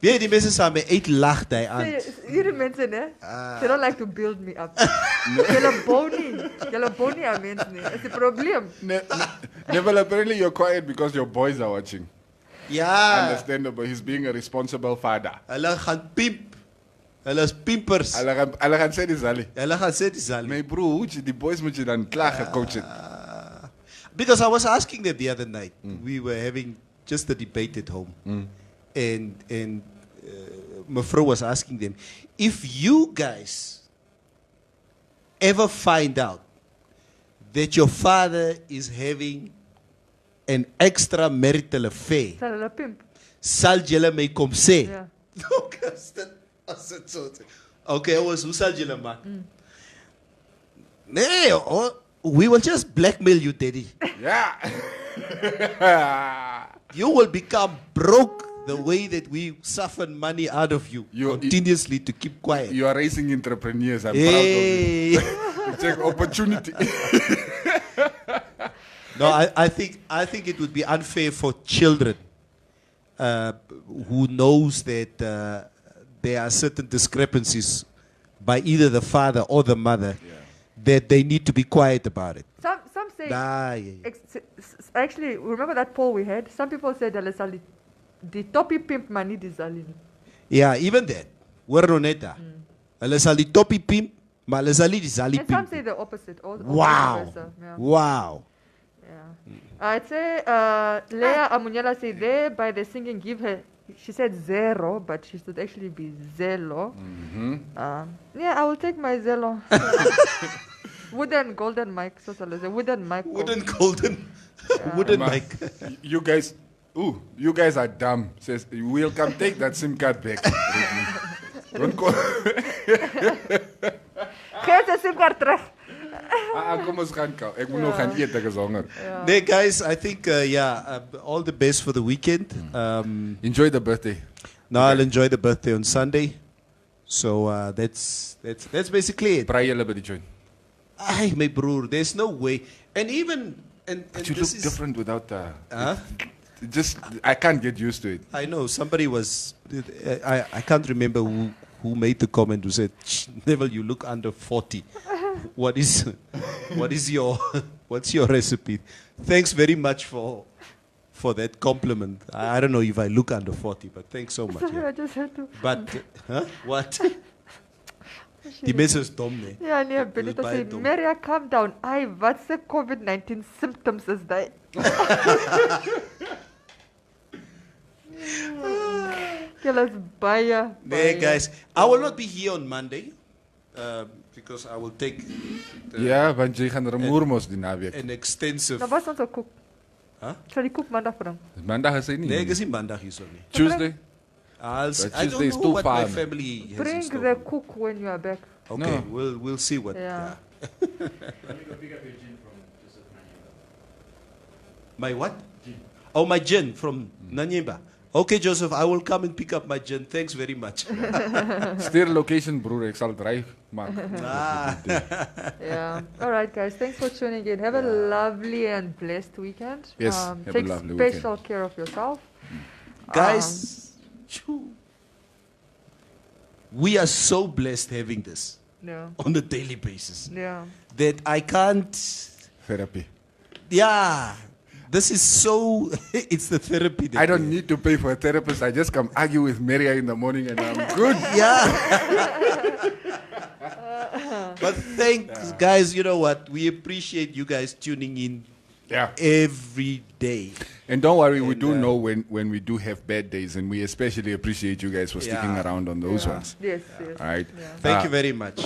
Weet die mense saam met 8 lag daai aand. Hierdie mense, né? They don't like to build me up. Julle bony aan mense nie. Is die probleem. Well, apparently you're quiet because your boys are watching. Ja. Understandable. He's being a responsible father. Hulle gaan pimp. Hulle is pimpers. Hulle gaan sê dis ali. Hulle gaan sê dis ali. My bro, die boys moet jy dan klaar gecoach het. Because I was asking them the other night. We were having just a debate at home. And Mefro was asking them, if you guys ever find out that your father is having an extramarital affair, Sal hulle pimp. sal julle my kom sê? Ja. Okay, hoe sal julle maak? Nee, we will just blackmail you, Daddy. Yeah. You will become broke the way that we siphon money out of you continuously to keep quiet. You are raising entrepreneurs. I'm Hey. proud of you. Take opportunity. No, I think it would be unfair for children who knows that there are certain discrepancies by either the father or the mother that they need to be quiet about it. Some say. Actually, remember that poll we had? Some people said hulle sal die toppie pimp maar nie die sali nie. Yeah, even that. Weroneta. Hulle sal die toppie pimp, maar hulle sal nie die sali And some pimp. say the opposite. Or Wow. vice versa. Yeah. Wow. Yeah. I'd say Leah Amunyala said there by the singing give her. She said 0, but she should actually be Zelo. Yeah, I will take my Zelo. Wooden golden mic. So wooden mic. Wooden golden. Wooden mic. You guys are dumb. Says we'll come take that SIM card back. Don't call. Geef de SIM card terug. Kom ons gaan kou. Ek moet nog gaan eet, ek is honger. Nee, guys, I think all the best for the weekend. Enjoy the birthday. Now I'll enjoy the birthday on Sunday. So that's basically it. Braai julle by die joint. Ay, my broer, there's no way. And even But you look different without Huh? just I can't get used to it. I know somebody was. I can't remember who made the comment who said, "Neville, you look under 40. What's your recipe?" Thanks very much for that compliment. I don't know if I look under 40, but thanks so much. Sorry, I just had to. But what? Die mense is dom, nee. Ja, nee, Benito baie sê, dom. Maria, calm down. Ai, wat se COVID-19 symptoms is dit? Julle is baie. Nee, guys, I will not be here on Monday because I will take Ja, want jy gaan remoer mos die naweek. an extensive. Nou, wat ons ook kook? Huh? Sal die kook maandag bring? Maandag is hy nie. Nee, ek is nie maandag hier so nie. Tuesday. I Tuesday don't is know too what far. my family has in Bring store. the cook when you are back. Okay, No. we'll see what. Yeah. My what? Oh, my gin from Nanyemba. Okay, Joseph, I will come and pick up my gin. Thanks very much. Stuur location broer, ek sal dryf maak. Yeah. All right, guys. Thanks for tuning in. Have a lovely and blessed weekend. Yes, have a take lovely special care of yourself. Guys, we are so blessed having this Yeah. on a daily basis Yeah. that I can't. Therapy. Yeah, this is so. It's the therapy. That I don't need to pay for a therapist. I just come argue with Maria in the morning and I'm good. Yeah. But thanks, guys. You know what? We appreciate you guys tuning in Yeah. every day. And don't worry, we And, do know when we do have bad days, and we especially appreciate you guys for sticking Yeah. around on those ones. Yes. Yes. All right. Thank you very much.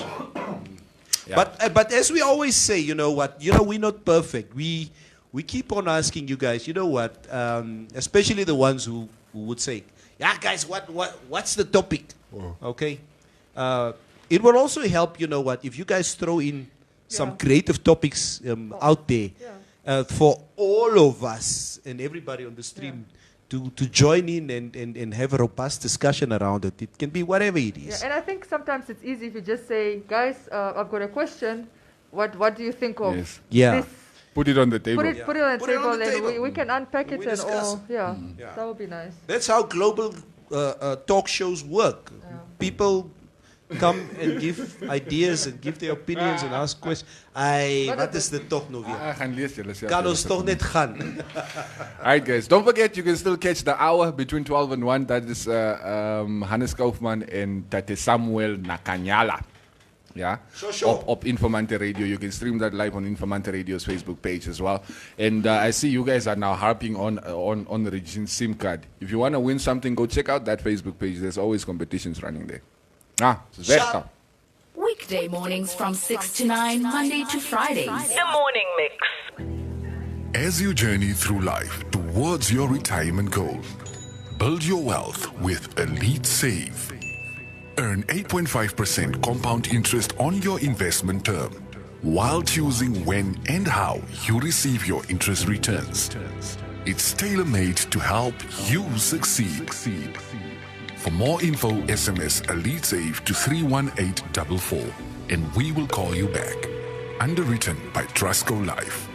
Yeah. But as we always say, you know what? You know, we're not perfect. We we keep on asking you guys, you know what, especially the ones who would say, yeah, guys, what's the topic? Okay. It will also help, you know what, if you guys throw in some creative topics out there for all of us and everybody on the stream to join in and have a robust discussion around it. It can be whatever it is. Yeah, and I think sometimes it's easy if you just say, guys, I've got a question. What do you think of this? Put it on the table. Put it on the table, and we can unpack it and all. That would be nice. That's how global talk shows work. People come and give ideas and give their opinions and ask questions. Wat is dit tog nou weer? Kan ons toch net gaan? Alright guys, don't forget you can still catch the hour between 12 and 1. That is Hannes Kaufman and Tate Samuel Nakanyala. Yeah, Op Informanté Radio. You can stream that live on Informanté Radio's Facebook page as well. And I see you guys are now harping on the Regine SIM card. If you want to win something, go check out that Facebook page. There's always competitions running there. Weekday mornings from 6 to 9, Monday to Fridays. The Morning Mix. As you journey through life towards your retirement goal, build your wealth with Elite Save. Earn 8.5% compound interest on your investment term while choosing when and how you receive your interest returns. It's tailor-made to help you succeed. For more info, SMS Elite Save to 31844 and we will call you back. Underwritten by Trustco Life.